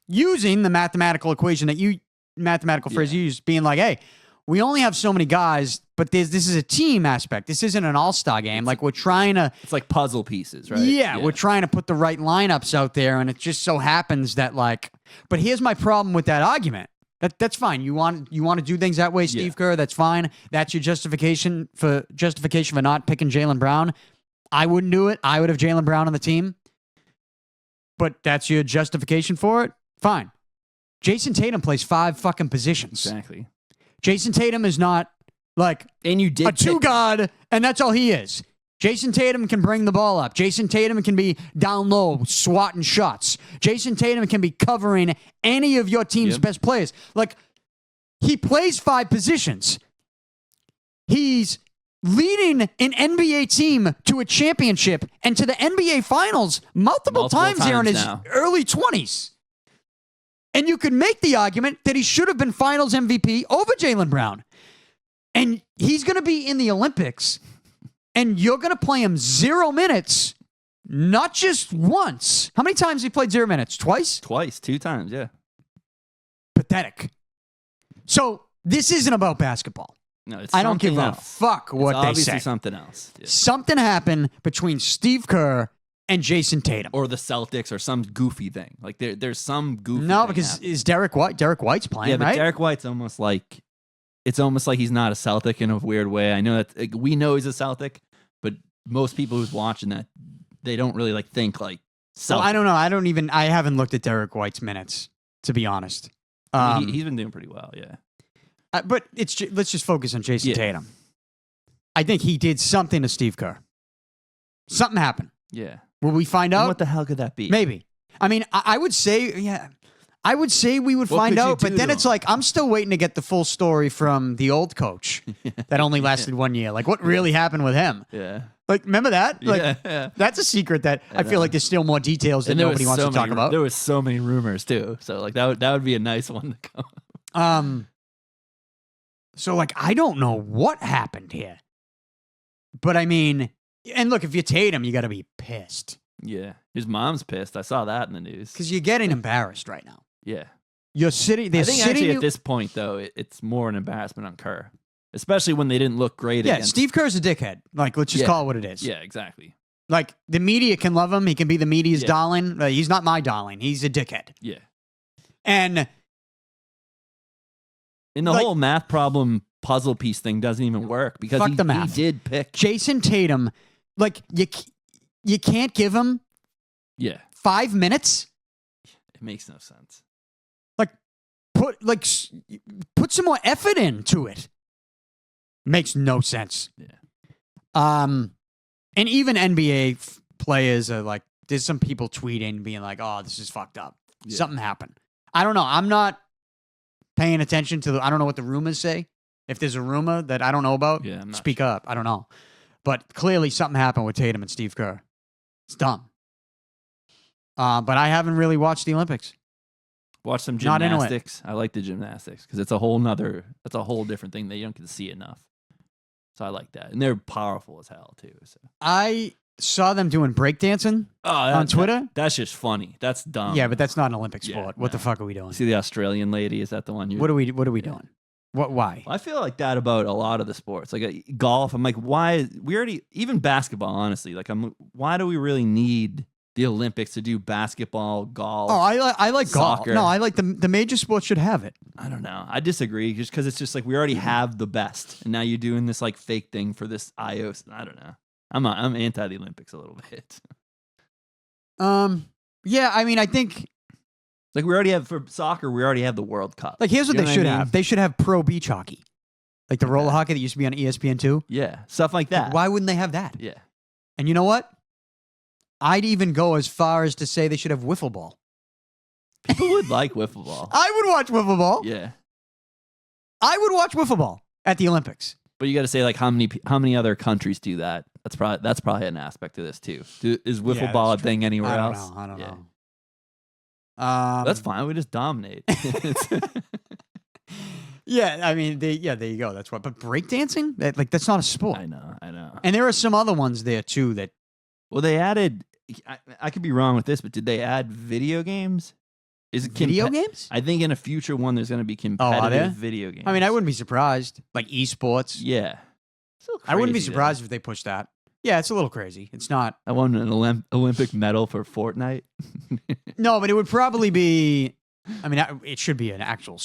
using the mathematical equation phrase you used, being like, hey, we only have so many guys, but this is a team aspect. This isn't an all-star game. Like, we're trying to... It's like puzzle pieces, right? Yeah, we're trying to put the right lineups out there, and it just so happens that, like... But here's my problem with that argument. That's fine. You want to do things that way, Steve Kerr, that's fine. That's your justification for not picking Jaylen Brown. I wouldn't do it. I would have Jaylen Brown on the team. But that's your justification for it? Fine. Jayson Tatum plays 5 fucking positions. Exactly. Jayson Tatum is not like a two-guard, and that's all he is. Jayson Tatum can bring the ball up. Jayson Tatum can be down low, swatting shots. Jayson Tatum can be covering any of your team's best players. Like, he plays 5 positions. He's leading an NBA team to a championship and to the NBA Finals multiple times here in his early 20s. And you could make the argument that he should have been Finals MVP over Jaylen Brown. And he's going to be in the Olympics, and you're going to play him 0 minutes, not just once. How many times he played 0 minutes? Twice? Twice, 2 times, yeah. Pathetic. So this isn't about basketball. No, it's I don't give else. a fuck what they say. Obviously something else. Yeah. Something happened between Steve Kerr and Jayson Tatum. Or the Celtics or some goofy thing. Like there's some goofy No, thing because happening. is Derek White's playing, yeah, but right? Derek White's almost like he's not a Celtic in a weird way. I know that we know he's a Celtic, but most people who's watching that, they don't really think Celtic. Well, I don't know. I haven't looked at Derek White's minutes, to be honest. He's been doing pretty well, yeah. But let's just focus on Jayson Tatum. I think he did something to Steve Kerr. Something happened. Yeah. Will we find out? And what the hell could that be? Maybe. I mean, I would say, I would say we would find out, but then it's like, I'm still waiting to get the full story from the old coach that only lasted 1 year. Like, what really happened with him? Yeah. Like, remember that? Like, yeah. That's a secret that I feel like there's still more details that nobody wants to talk about. There was so many rumors, too. So, that would be a nice one to come. So, I don't know what happened here. But, I mean, and look, if you're Tatum, you got to be pissed. Yeah. His mom's pissed. I saw that in the news. Because you're getting embarrassed right now. Yeah. You're sitting... I think actually at this point, though, it's more an embarrassment on Kerr. Especially when they didn't look great against... Steve Kerr's a dickhead. Let's just call it what it is. Yeah, exactly. The media can love him. He can be the media's darling. He's not my darling. He's a dickhead. Yeah. And And the like, whole math problem puzzle piece thing doesn't even work because Fuck the math. he did pick. Jayson Tatum, like you can't give him 5 minutes. It makes no sense. Put some more effort into it. Makes no sense. Yeah. And even NBA players are like, there's some people tweeting being like, "Oh, this is fucked up. Yeah. Something happened." I don't know. I'm not paying attention to I don't know what the rumors say. If there's a rumor that I don't know about, speak up. I don't know. But clearly something happened with Tatum and Steve Kerr. It's dumb. But I haven't really watched the Olympics. Watch some gymnastics. I like the gymnastics because it's a whole different thing that you don't get to see enough. So I like that. And they're powerful as hell too. So I saw them doing breakdancing on Twitter. That's just funny. That's dumb. Yeah, but that's not an Olympic sport. What the fuck are we doing? See the Australian lady? Is that the one? What are we doing? Why? I feel like that about a lot of the sports. Like golf, I'm like, why? Even basketball, honestly. Like, why do we really need the Olympics to do basketball, golf? Oh, I like soccer. golf. No, I like the major sports should have it. I don't know. I disagree just because it's just like we already have the best, and now you're doing this like fake thing for this IOS. I don't know. I'm anti the Olympics a little bit. Yeah, I mean, I think like we already have for soccer. We already have the World Cup. like here's what they should I mean? have. They should have pro beach hockey, like the roller hockey that used to be on ESPN2. Yeah, stuff like that. Like, why wouldn't they have that? Yeah. And you know what? I'd even go as far as to say they should have wiffle ball. People would like wiffle ball. I would watch wiffle ball. Yeah. I would watch wiffle ball at the Olympics. But you got to say like how many other countries do that? That's probably an aspect of this too. Is wiffle ball a thing anywhere else? I don't know. That's fine. We just dominate. Yeah, I mean, there you go. That's what. But breakdancing, that's not a sport. I know. And there are some other ones there too that. Well, they added. I could be wrong with this, but did they add video games? Is it video games? I think in a future one, there's going to be competitive video games. I mean, I wouldn't be surprised. Like esports. Yeah. I wouldn't be surprised if they push that. Yeah, it's a little crazy. It's not. I won an Olympic medal for Fortnite. No, but it would probably be. I mean, it should be an actual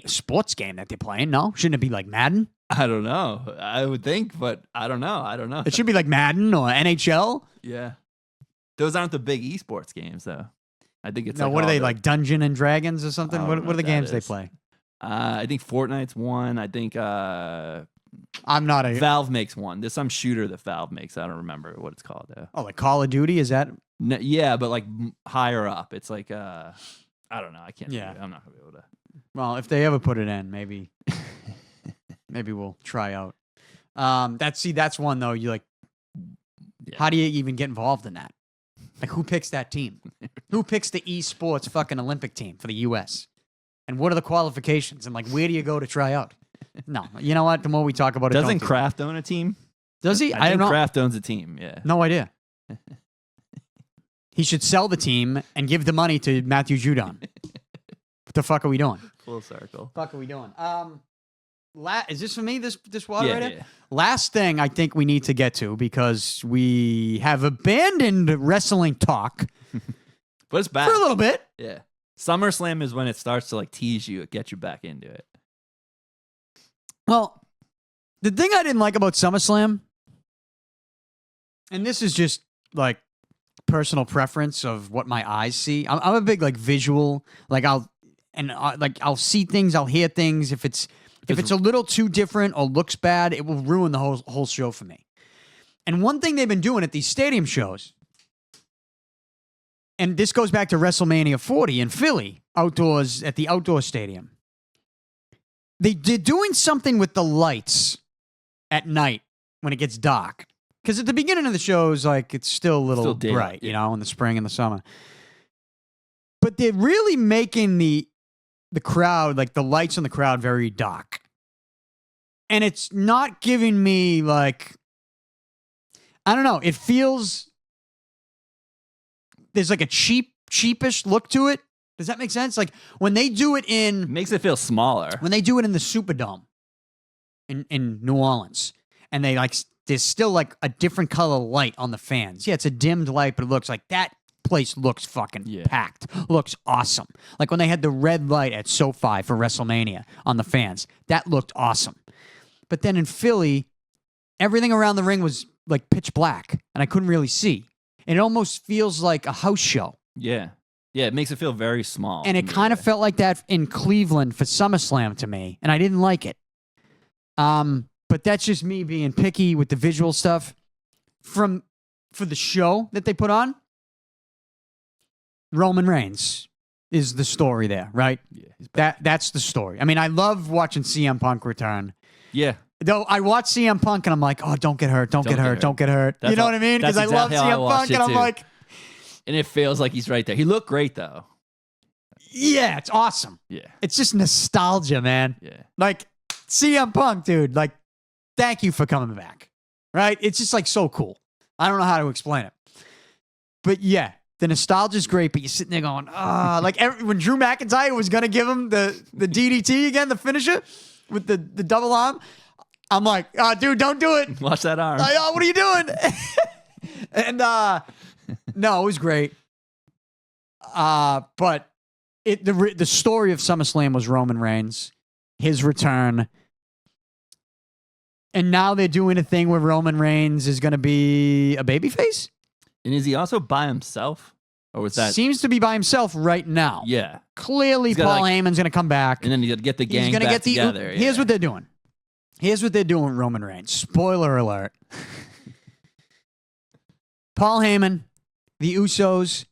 sports game that they're playing. No, shouldn't it be like Madden? I don't know. I would think, but I don't know. It should be like Madden or NHL. Yeah. Those aren't the big esports games, though. I think it's no. Like what are they like? Dungeon and Dragons or something? What are the games they play? I think Fortnite's one. I think I'm not a Valve makes one. There's some shooter that Valve makes. I don't remember what it's called though. Oh, like Call of Duty? Is that? No, yeah, but like higher up. It's like I don't know. I can't. Yeah. I'm not gonna be able to. Well, if they ever put it in, maybe we'll try out. That's one though. You like. Yeah. How do you even get involved in that? Like, who picks that team? Who picks the esports fucking Olympic team for the U.S.? And what are the qualifications? And like, where do you go to try out? No, you know what? The more we talk about it, doesn't Kraft own a team? Does he? I don't know. Kraft owns a team. Yeah. No idea. He should sell the team and give the money to Matthew Judon. What the fuck are we doing? Full circle. Fuck are we doing? Is this for me? This water right here? Yeah. Last thing I think we need to get to because we have abandoned wrestling talk. But it's back for a little bit. Yeah. SummerSlam is when it starts to like tease you, get you back into it. Well, the thing I didn't like about SummerSlam, and this is just like personal preference of what my eyes see. I'm a big like visual. Like I'll see things, I'll hear things. If it's a little too different or looks bad, it will ruin the whole show for me. And one thing they've been doing at these stadium shows, and this goes back to WrestleMania 40 in Philly, outdoors at the outdoor stadium. They're doing something with the lights at night when it gets dark. Because at the beginning of the shows, like, it's still a little bright, you know, in the spring and the summer. But they're really making the crowd, like the lights on the crowd, very dark. And it's not giving me, like, I don't know. It feels, there's like a cheapish look to it. Does that make sense? Like when they do it It makes it feel smaller. When they do it in the Superdome in New Orleans, and they like, there's still like a different color light on the fans. Yeah, it's a dimmed light, but it looks like that place looks fucking Yeah. packed. Looks awesome. Like when they had the red light at SoFi for WrestleMania on the fans. That looked awesome. But then in Philly, everything around the ring was like pitch black, and I couldn't really see. And it almost feels like a house show. Yeah. Yeah, it makes it feel very small. And it kind of felt like that in Cleveland for SummerSlam to me, and I didn't like it. But that's just me being picky with the visual stuff. For the show that they put on, Roman Reigns is the story there, right? Yeah, that's the story. I mean, I love watching CM Punk return. Yeah. Though I watch CM Punk and I'm like, oh, don't get hurt, don't get hurt. You know what I mean? Because I love CM Punk and I'm like... And it feels like he's right there. He looked great, though. Yeah, it's awesome. Yeah. It's just nostalgia, man. Yeah. Like, CM Punk, dude, like, thank you for coming back. Right? It's just, like, so cool. I don't know how to explain it. But, yeah, the nostalgia's great, but you're sitting there going, like, when Drew McIntyre was going to give him the DDT again, the finisher, with the double arm, I'm like, dude, don't do it. Watch that arm. Like, what are you doing? And, no, it was great. But the story of SummerSlam was Roman Reigns, his return. And now they're doing a thing where Roman Reigns is going to be a babyface? And is he also by himself? Or was that... Seems to be by himself right now. Yeah. Clearly, Paul Heyman's going to come back. And then you got to get the gang back together. Here's what they're doing. Here's what they're doing with Roman Reigns. Spoiler alert. Paul Heyman, the Usos,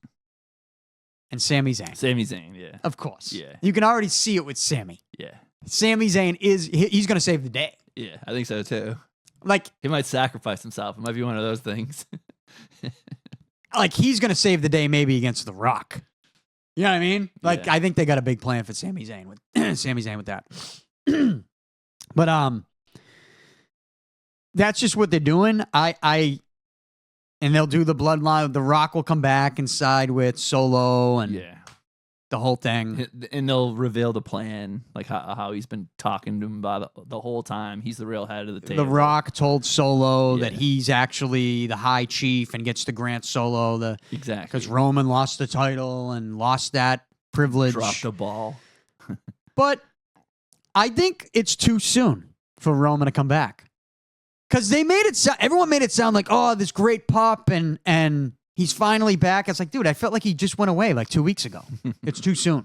and Sami Zayn. Sami Zayn, yeah. Of course. Yeah. You can already see it with Sami. Yeah. Sami Zayn he's going to save the day. Yeah, I think so too. Like, he might sacrifice himself. It might be one of those things. like he's going to save the day maybe against The Rock. You know what I mean? Like, Yeah. I think they got a big plan for Sami Zayn with that. But that's just what they're doing. And they'll do the bloodline. The Rock will come back and side with Solo and the whole thing. And they'll reveal the plan, like how he's been talking to him about the whole time. He's the real head of the table. The Rock told Solo that he's actually the High Chief and gets to grant Solo exactly, because Roman lost the title and lost that privilege. Dropped the ball. But I think it's too soon for Roman to come back. Because they made it everyone made it sound like, oh, this great pop and he's finally back. It's like, dude, I felt like he just went away like 2 weeks ago. It's too soon.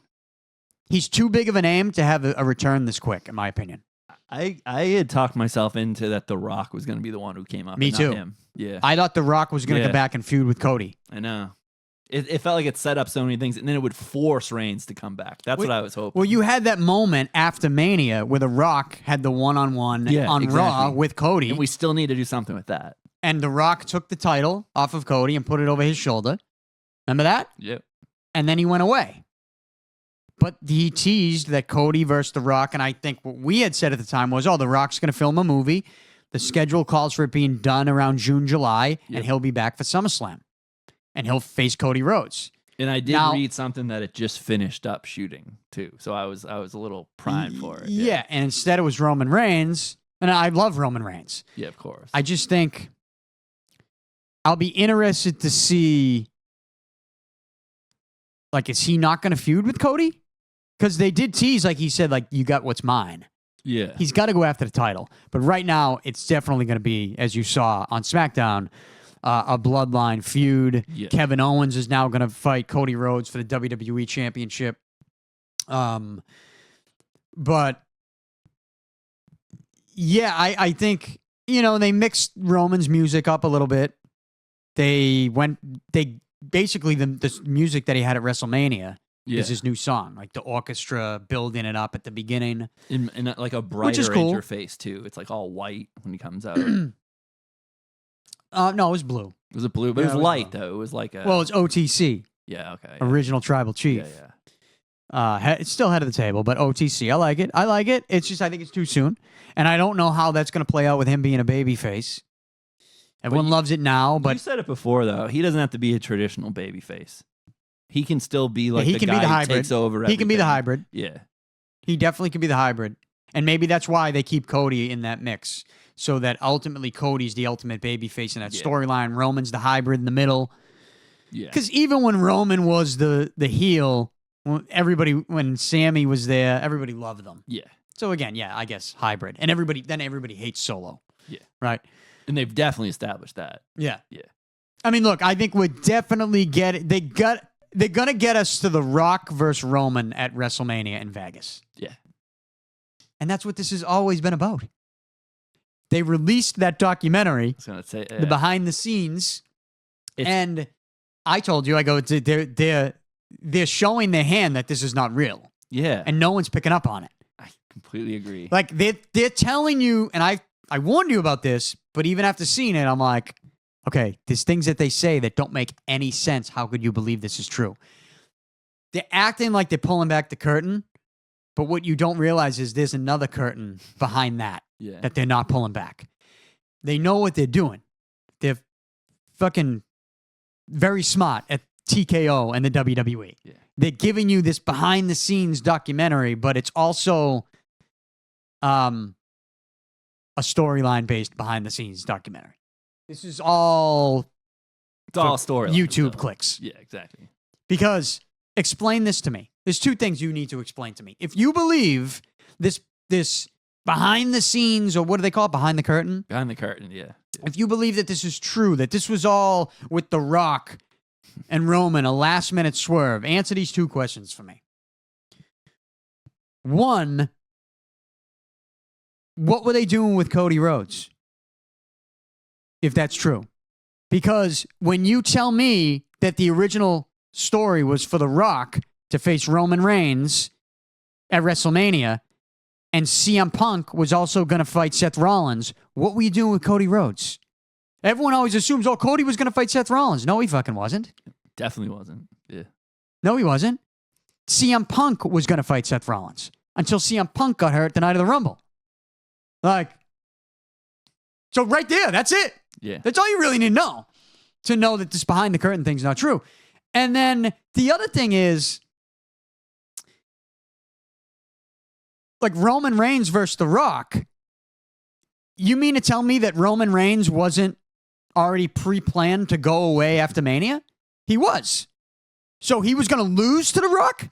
He's too big of a name to have a return this quick, in my opinion. I had talked myself into that The Rock was going to be the one who came up. Me and too. Not him. Yeah. I thought The Rock was going to come back and feud with Cody. I know. It felt like it set up so many things, and then it would force Reigns to come back. That's what I was hoping. Well, you had that moment after Mania where The Rock had the one-on-one on Raw with Cody. And we still need to do something with that. And The Rock took the title off of Cody and put it over his shoulder. Remember that? Yep. And then he went away. But he teased that Cody versus The Rock, and I think what we had said at the time was, The Rock's going to film a movie. The schedule calls for it being done around June, July, and he'll be back for SummerSlam. And he'll face Cody Rhodes. And I did read something that it just finished up shooting too, so I was a little primed for it. Yeah, and instead it was Roman Reigns, and I love Roman Reigns. Yeah, of course. I just think I'll be interested to see, like, is he not going to feud with Cody? Because they did tease, like he said, like, you got what's mine. Yeah, he's got to go after the title, but right now it's definitely going to be, as you saw on SmackDown, a bloodline feud. Yeah. Kevin Owens is now going to fight Cody Rhodes for the WWE Championship. But yeah, I think, they mixed Roman's music up a little bit. They basically the music that he had at WrestleMania is his new song, like the orchestra building it up at the beginning. In like a brighter interface too. It's like all white when he comes out. No, it was blue. Was it blue? But it was light, though. It was like a... Well, it's OTC. Yeah, okay. Yeah. Original Tribal Chief. Yeah. It's still head of the table, but OTC. I like it. It's just, I think it's too soon. And I don't know how that's going to play out with him being a babyface. Everyone loves it now, but... You said it before, though. He doesn't have to be a traditional babyface. He can still be like the guy who takes over everything. He can be the hybrid. Yeah. He definitely can be the hybrid. And maybe that's why they keep Cody in that mix. So that ultimately Cody's the ultimate babyface in that storyline. Roman's the hybrid in the middle. Yeah. Because even when Roman was the heel, when Sammy was there, everybody loved them. Yeah. So again, yeah, I guess hybrid. And everybody hates Solo. Yeah. Right? And they've definitely established that. Yeah. Yeah. I mean, look, I think we're definitely they're going to get us to The Rock versus Roman at WrestleMania in Vegas. Yeah. And that's what this has always been about. They released that documentary, I was going to say, the behind the scenes, and I told you, I go, they're showing their hand that this is not real. Yeah. And no one's picking up on it. I completely agree. Like, they're telling you, and I warned you about this, but even after seeing it, I'm like, okay, there's things that they say that don't make any sense. How could you believe this is true? They're acting like they're pulling back the curtain, but what you don't realize is there's another curtain behind that that they're not pulling back. They know what they're doing. They're fucking very smart at TKO and the WWE. Yeah. They're giving you this behind-the-scenes documentary, but it's also a storyline-based behind-the-scenes documentary. This is all... It's all story. YouTube clicks. Yeah, exactly. Because, explain this to me. There's two things you need to explain to me. If you believe this behind the scenes, or what do they call it? Behind the curtain? Behind the curtain, yeah. If you believe that this is true, that this was all with The Rock and Roman, a last-minute swerve, answer these two questions for me. One, what were they doing with Cody Rhodes? If that's true. Because when you tell me that the original story was for The Rock to face Roman Reigns at WrestleMania, and CM Punk was also going to fight Seth Rollins, what were you doing with Cody Rhodes? Everyone always assumes, oh, Cody was going to fight Seth Rollins. No, he fucking wasn't. Definitely wasn't. Yeah. No, he wasn't. CM Punk was going to fight Seth Rollins until CM Punk got hurt the night of the Rumble. So right there, that's it. Yeah. That's all you really need to know that this behind the curtain thing's not true. And then the other thing is, like Roman Reigns versus The Rock, you mean to tell me that Roman Reigns wasn't already pre-planned to go away after Mania? He was. So he was going to lose to The Rock?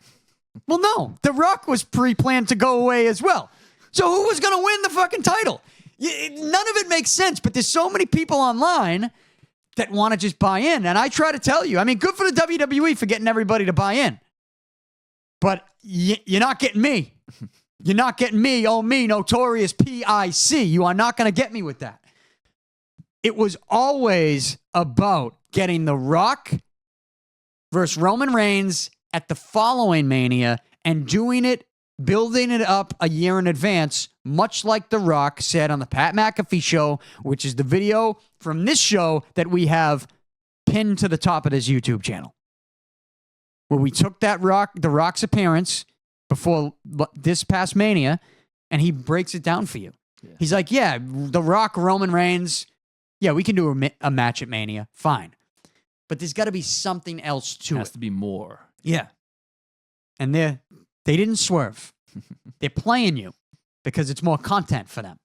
Well, no. The Rock was pre-planned to go away as well. So who was going to win the fucking title? None of it makes sense, but there's so many people online that want to just buy in. And I try to tell you, I mean, good for the WWE for getting everybody to buy in. But you're not getting me. You're not getting me, oh me, Notorious PIC. You are not going to get me with that. It was always about getting The Rock versus Roman Reigns at the following Mania and doing it, building it up a year in advance, much like The Rock said on the Pat McAfee show, which is the video from this show that we have pinned to the top of this YouTube channel, where we took The Rock's appearance before this past Mania, and he breaks it down for you. Yeah. He's like, yeah, The Rock, Roman Reigns, yeah, we can do a match at Mania, fine. But there's got to be something else to it. Has to be more. Yeah. And they didn't swerve. They're playing you because it's more content for them.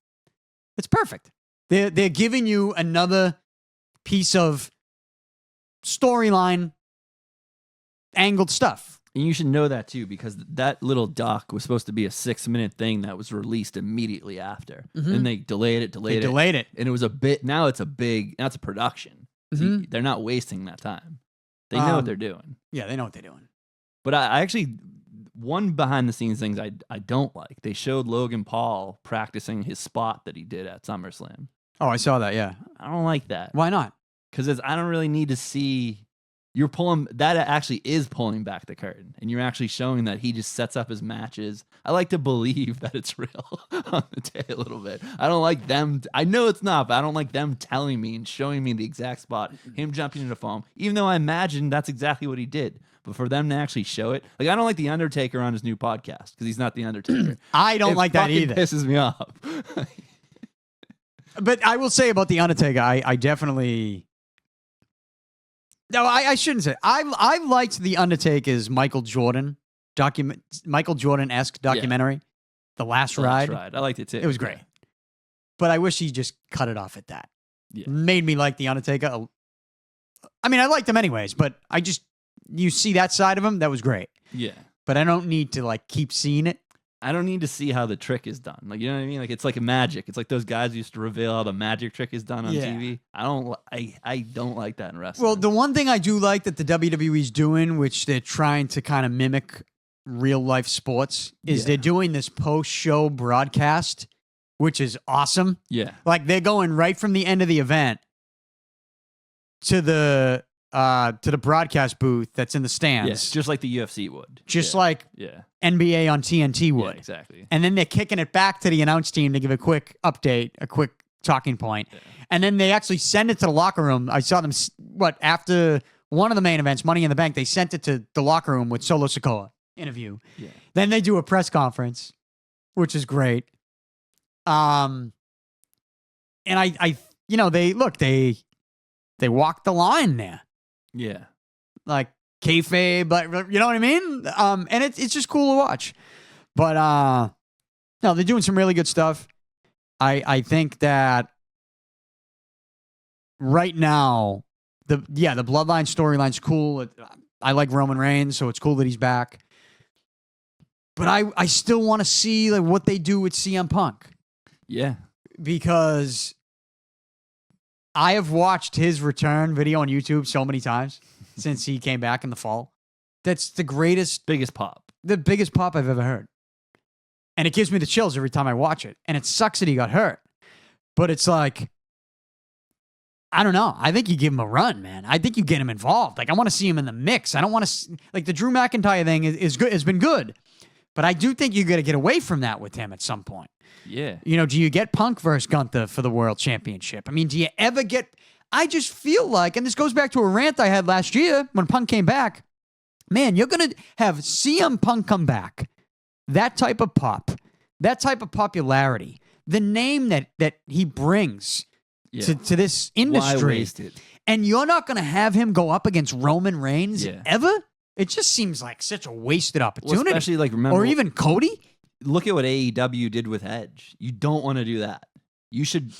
It's perfect. They're giving you another piece of storyline angled stuff. And you should know that too, because that little doc was supposed to be a 6-minute thing that was released immediately after. Mm-hmm. And they delayed it. And it was now it's a production. Mm-hmm. See, they're not wasting that time. They know what they're doing. Yeah, they know what they're doing. But I actually, one behind the scenes things I don't like, they showed Logan Paul practicing his spot that he did at SummerSlam. Oh, I saw that, yeah. I don't like that. Why not? Because I don't really need to see... that actually is pulling back the curtain, and you're actually showing that he just sets up his matches. I like to believe that it's real on the day a little bit. I don't like them. I know it's not, but I don't like them telling me and showing me the exact spot, him jumping into foam, even though I imagine that's exactly what he did. But for them to actually show it, like I don't like The Undertaker on his new podcast because he's not The Undertaker. I don't like that either. It pisses me off. But I will say about The Undertaker, I definitely... No, I shouldn't say. I liked The Undertaker's Michael Jordan-esque documentary, The Last Ride. I liked it too. It was great. But I wish he just cut it off at that. Yeah. Made me like The Undertaker. I mean, I liked him anyways, but you see that side of him, that was great. Yeah. But I don't need to like keep seeing it. I don't need to see how the trick is done. Like, you know what I mean? Like, it's like a magic. It's like those guys who used to reveal how the magic trick is done on TV. I don't like that in wrestling. Well, the one thing I do like that the WWE's doing, which they're trying to kind of mimic real life sports, is they're doing this post-show broadcast, which is awesome. Yeah. Like they're going right from the end of the event to the broadcast booth that's in the stands. Yes, just like the UFC would. Just like NBA on TNT would. Yeah, exactly. And then they're kicking it back to the announce team to give a quick update, a quick talking point. Yeah. And then they actually send it to the locker room. I saw them, after one of the main events, Money in the Bank, they sent it to the locker room with Solo Sikoa interview. Yeah. Then they do a press conference, which is great. And they walk the line there. Yeah. Like kayfabe, but you know what I mean? And it's just cool to watch. But no, they're doing some really good stuff. I think that right now, the Bloodline storyline's cool. I like Roman Reigns, so it's cool that he's back. But I still want to see like what they do with CM Punk. Yeah. Because I have watched his return video on YouTube so many times since he came back in the fall. That's the biggest pop I've ever heard. And it gives me the chills every time I watch it. And it sucks that he got hurt. But it's like, I don't know. I think you give him a run, man. I think you get him involved. Like, I want to see him in the mix. I don't want to, like, the Drew McIntyre thing is good, has been good. But I do think you got to get away from that with him at some point. Yeah. You know, do you get Punk versus Gunther for the world championship? I mean, do you ever get... I just feel like, and this goes back to a rant I had last year when Punk came back, man, you're going to have CM Punk come back, that type of pop, that type of popularity, the name that he brings to this industry. Why waste it? And you're not going to have him go up against Roman Reigns ever? It just seems like such a wasted opportunity. Well, especially, like, remember... Or even Cody? Look at what AEW did with Edge. You don't want to do that. You should...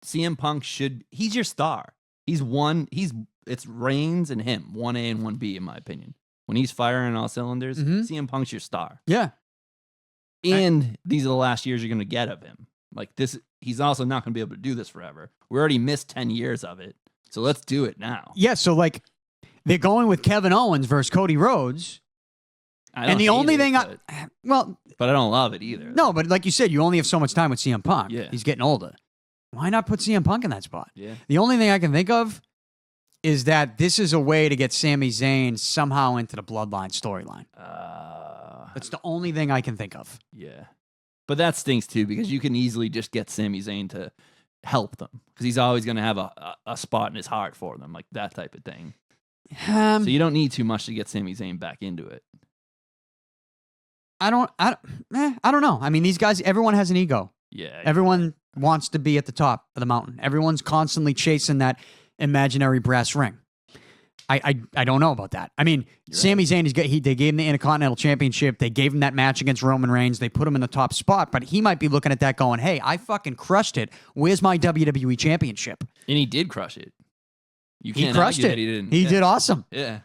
CM Punk should... He's your star. It's Reigns and him, 1A and 1B, in my opinion. When he's firing all cylinders, CM Punk's your star. Yeah. And these are the last years you're going to get of him. Like, this, he's also not going to be able to do this forever. We already missed 10 years of it. So let's do it now. Yeah, so, like, they're going with Kevin Owens versus Cody Rhodes. But I don't love it either. No, but like you said, you only have so much time with CM Punk. Yeah. He's getting older. Why not put CM Punk in that spot? Yeah. The only thing I can think of is that this is a way to get Sami Zayn somehow into the Bloodline storyline. That's the only thing I can think of. Yeah. But that stinks too, because you can easily just get Sami Zayn to help them, because he's always going to have a spot in his heart for them, like that type of thing. So you don't need too much to get Sami Zayn back into it. I don't know. I mean, these guys, everyone has an ego. Yeah. Everyone wants to be at the top of the mountain. Everyone's constantly chasing that imaginary brass ring. I don't know about that. I mean, Sami Zayn, they gave him the Intercontinental Championship. They gave him that match against Roman Reigns. They put him in the top spot, but he might be looking at that going, hey, I fucking crushed it. Where's my WWE Championship? And he did crush it. He crushed it. He didn't. He did awesome. Yeah.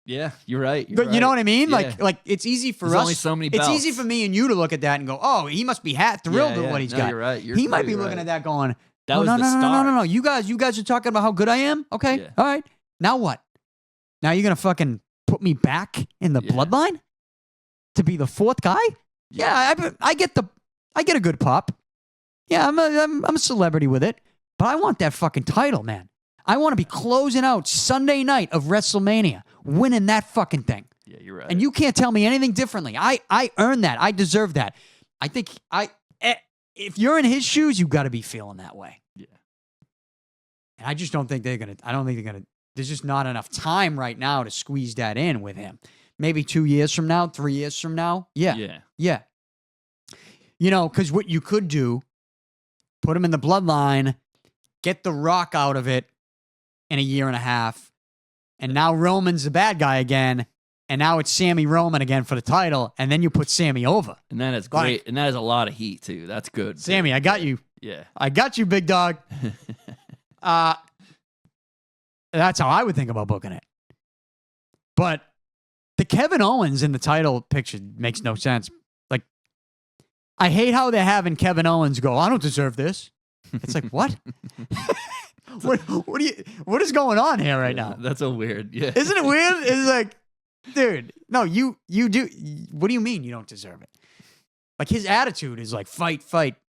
Yeah, you're right. But you know what I mean? Yeah. Like it's easy for us. Only so many belts. It's easy for me and you to look at that and go, "Oh, he must be thrilled with what he's got." You're right. He might be looking at that going, "That was the start." No. You guys are talking about how good I am. Okay, all right. Now what? Now you're gonna fucking put me back in the Bloodline to be the fourth guy? Yeah, I get a good pop. Yeah, I'm a celebrity with it, but I want that fucking title, man. I want to be closing out Sunday night of WrestleMania, winning that fucking thing. Yeah, you're right. And you can't tell me anything differently. I earned that. I deserve that. I think if you're in his shoes, you got to be feeling that way. Yeah. And I just don't think they're going to, there's just not enough time right now to squeeze that in with him. Maybe 2 years from now, 3 years from now. Yeah. You know, because what you could do, put him in the Bloodline, get The Rock out of it in a year and a half, and now Roman's the bad guy again, and now it's Sammy Roman again for the title, and then you put Sammy over. And that is great, and that is a lot of heat, too. That's good. Sammy, I got you. Yeah. I got you, big dog. That's how I would think about booking it. But the Kevin Owens in the title picture makes no sense. Like, I hate how they're having Kevin Owens go, I don't deserve this. It's like, what? What is going on here right now? That's so weird. Yeah. Isn't it weird? It's like, dude, no, you do. What do you mean you don't deserve it? Like, his attitude is like, fight,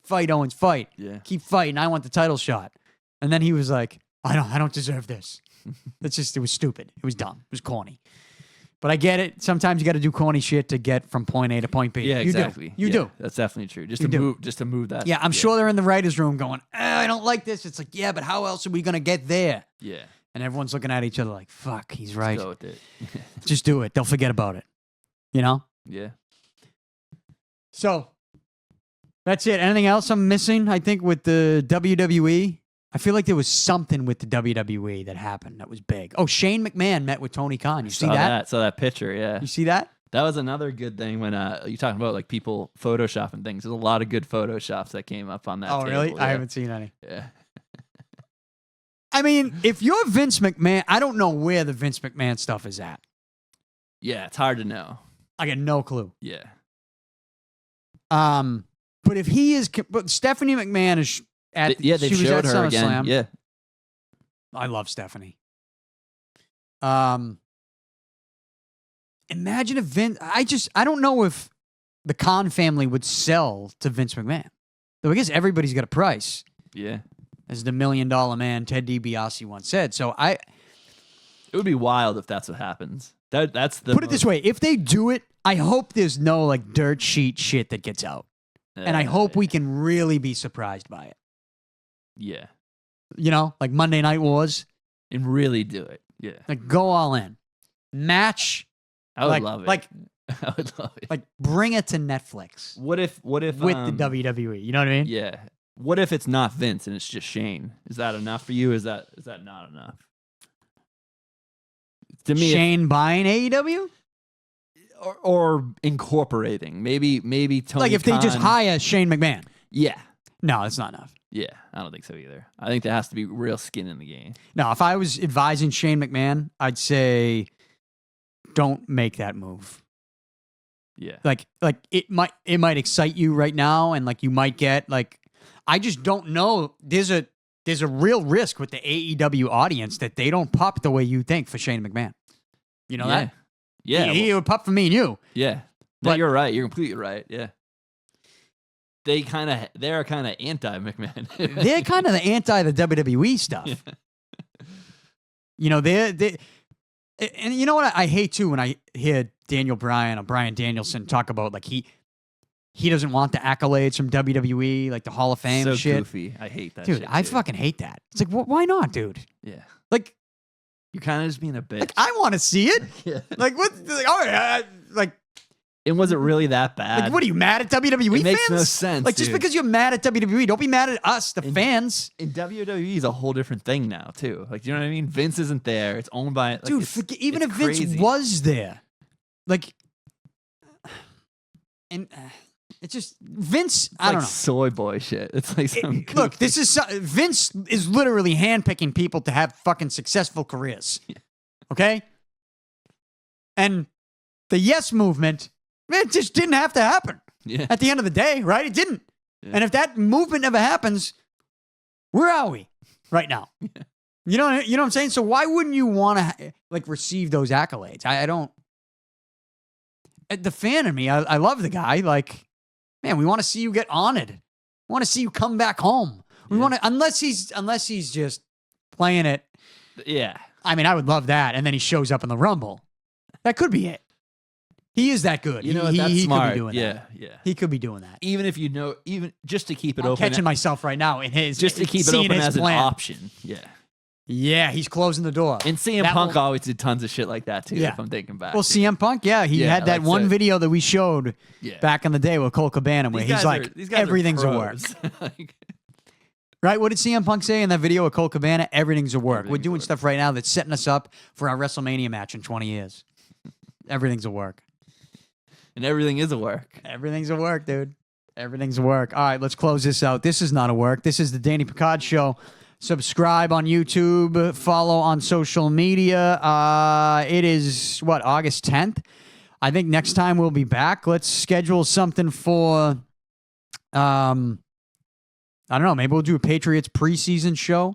Owens, fight. Yeah. Keep fighting. I want the title shot. And then he was like, I don't deserve this. It was stupid. It was dumb. It was corny. But I get it. Sometimes you got to do corny shit to get from point A to point B. Yeah, exactly. You do. That's definitely true. Just to move that. Yeah, I'm sure they're in the writer's room going, I don't like this. It's like, yeah, but how else are we going to get there? Yeah. And everyone's looking at each other like, fuck, he's right. Go with it. Just do it. They'll forget about it. You know? Yeah. So, that's it. Anything else I'm missing, I think, with the WWE? I feel like there was something with the WWE that happened that was big. Oh, Shane McMahon met with Tony Khan. You see that? Saw that picture, yeah. You see that? That was another good thing when you're talking about like people photoshopping things. There's a lot of good photoshops that came up on that table. Really? Yeah. I haven't seen any. Yeah. I mean, if you're Vince McMahon, I don't know where the Vince McMahon stuff is at. Yeah, it's hard to know. I got no clue. Yeah. But if he is, but Stephanie McMahon is at, they she was showed at her SummerSlam. again. Yeah. I love Stephanie. Imagine if Vince, I don't know if the Khan family would sell to Vince McMahon. Though I guess everybody's got a price. Yeah. As the $1 Million Man Ted DiBiase once said. So it would be wild if that's what happens. That's the put it this way: if they do it, I hope there's no like dirt sheet shit that gets out, and I hope we can really be surprised by it. Yeah, you know, like Monday Night Wars, and really do it. Yeah, like go all in, match. I would love it. Like I would love it. Like bring it to Netflix. What if with the WWE? You know what I mean? Yeah. What if it's not Vince and it's just Shane? Is that enough for you? Is that not enough? To me, Shane buying AEW? Or incorporating. Maybe Tony like if Khan, they just hire Shane McMahon. Yeah. No, that's not enough. Yeah, I don't think so either. I think there has to be real skin in the game. No, if I was advising Shane McMahon, I'd say don't make that move. Yeah. Like it might excite you right now, and like you might get like, I just don't know. There's a real risk with the AEW audience that they don't pop the way you think for Shane McMahon. You know that? Yeah. He would pop for me and you. Yeah. No, you're right. You're completely right. Yeah. They're kind of anti-McMahon. They're kind of the anti the WWE stuff. Yeah. You know, they and you know what I hate too when I hear Daniel Bryan or Bryan Danielson talk about like he doesn't want the accolades from WWE, like the Hall of Fame so shit. Goofy. I hate that dude, shit. I fucking hate that. It's like, why not, dude? Yeah. Like, you're kind of just being a bitch. Like, I want to see it. Yeah. Like, what? Like, all right, like, it wasn't really that bad. Like, what are you mad at WWE fans? It makes no sense. Like, just because you're mad at WWE, don't be mad at us, the fans. And WWE is a whole different thing now, too. Like, you know what I mean? Vince isn't there. It's owned by... Like, dude, even if crazy. Vince was there, like... And... It's just Vince. It's I don't know. Soy boy shit. It's like some look. This is Vince is literally handpicking people to have fucking successful careers. Yeah. Okay, and the Yes movement, it just didn't have to happen. Yeah. At the end of the day, right? It didn't. Yeah. And if that movement never happens, where are we right now? Yeah. You know what I'm saying? So why wouldn't you want to like receive those accolades? I don't. The fan in me, I love the guy. Like. Man, we want to see you get honored. We want to see you come back home. We want to, unless he's just playing it. Yeah. I mean, I would love that. And then he shows up in the Rumble. That could be it. He is that good. You know, that's smart. Could be doing that. Yeah. He could be doing that. Even if even just to keep it I'm open. catching myself right now in his just to keep it open as plan. an option. Yeah. Yeah, he's closing the door. And CM Punk always did tons of shit like that too, if I'm thinking back. Well, CM Punk, he had that one video that we showed back in the day with Cole Cabana where he's like, everything's a work. Right? What did CM Punk say in that video with Cole Cabana? Everything's a work. We're doing stuff right now that's setting us up for our WrestleMania match in 20 years. Everything's a work. And everything is a work. Everything's a work, dude. Everything's a work. All right, let's close this out. This is not a work. This is the Danny Picard Show. Subscribe on YouTube. Follow on social media. It is, August 10th? I think next time we'll be back. Let's schedule something for, I don't know, maybe we'll do a Patriots preseason show.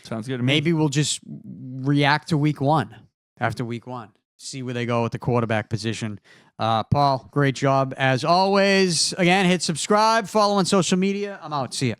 Sounds good to me. Maybe we'll just react to week one after week one. See where they go with the quarterback position. Paul, great job as always. Again, hit subscribe, follow on social media. I'm out. See ya.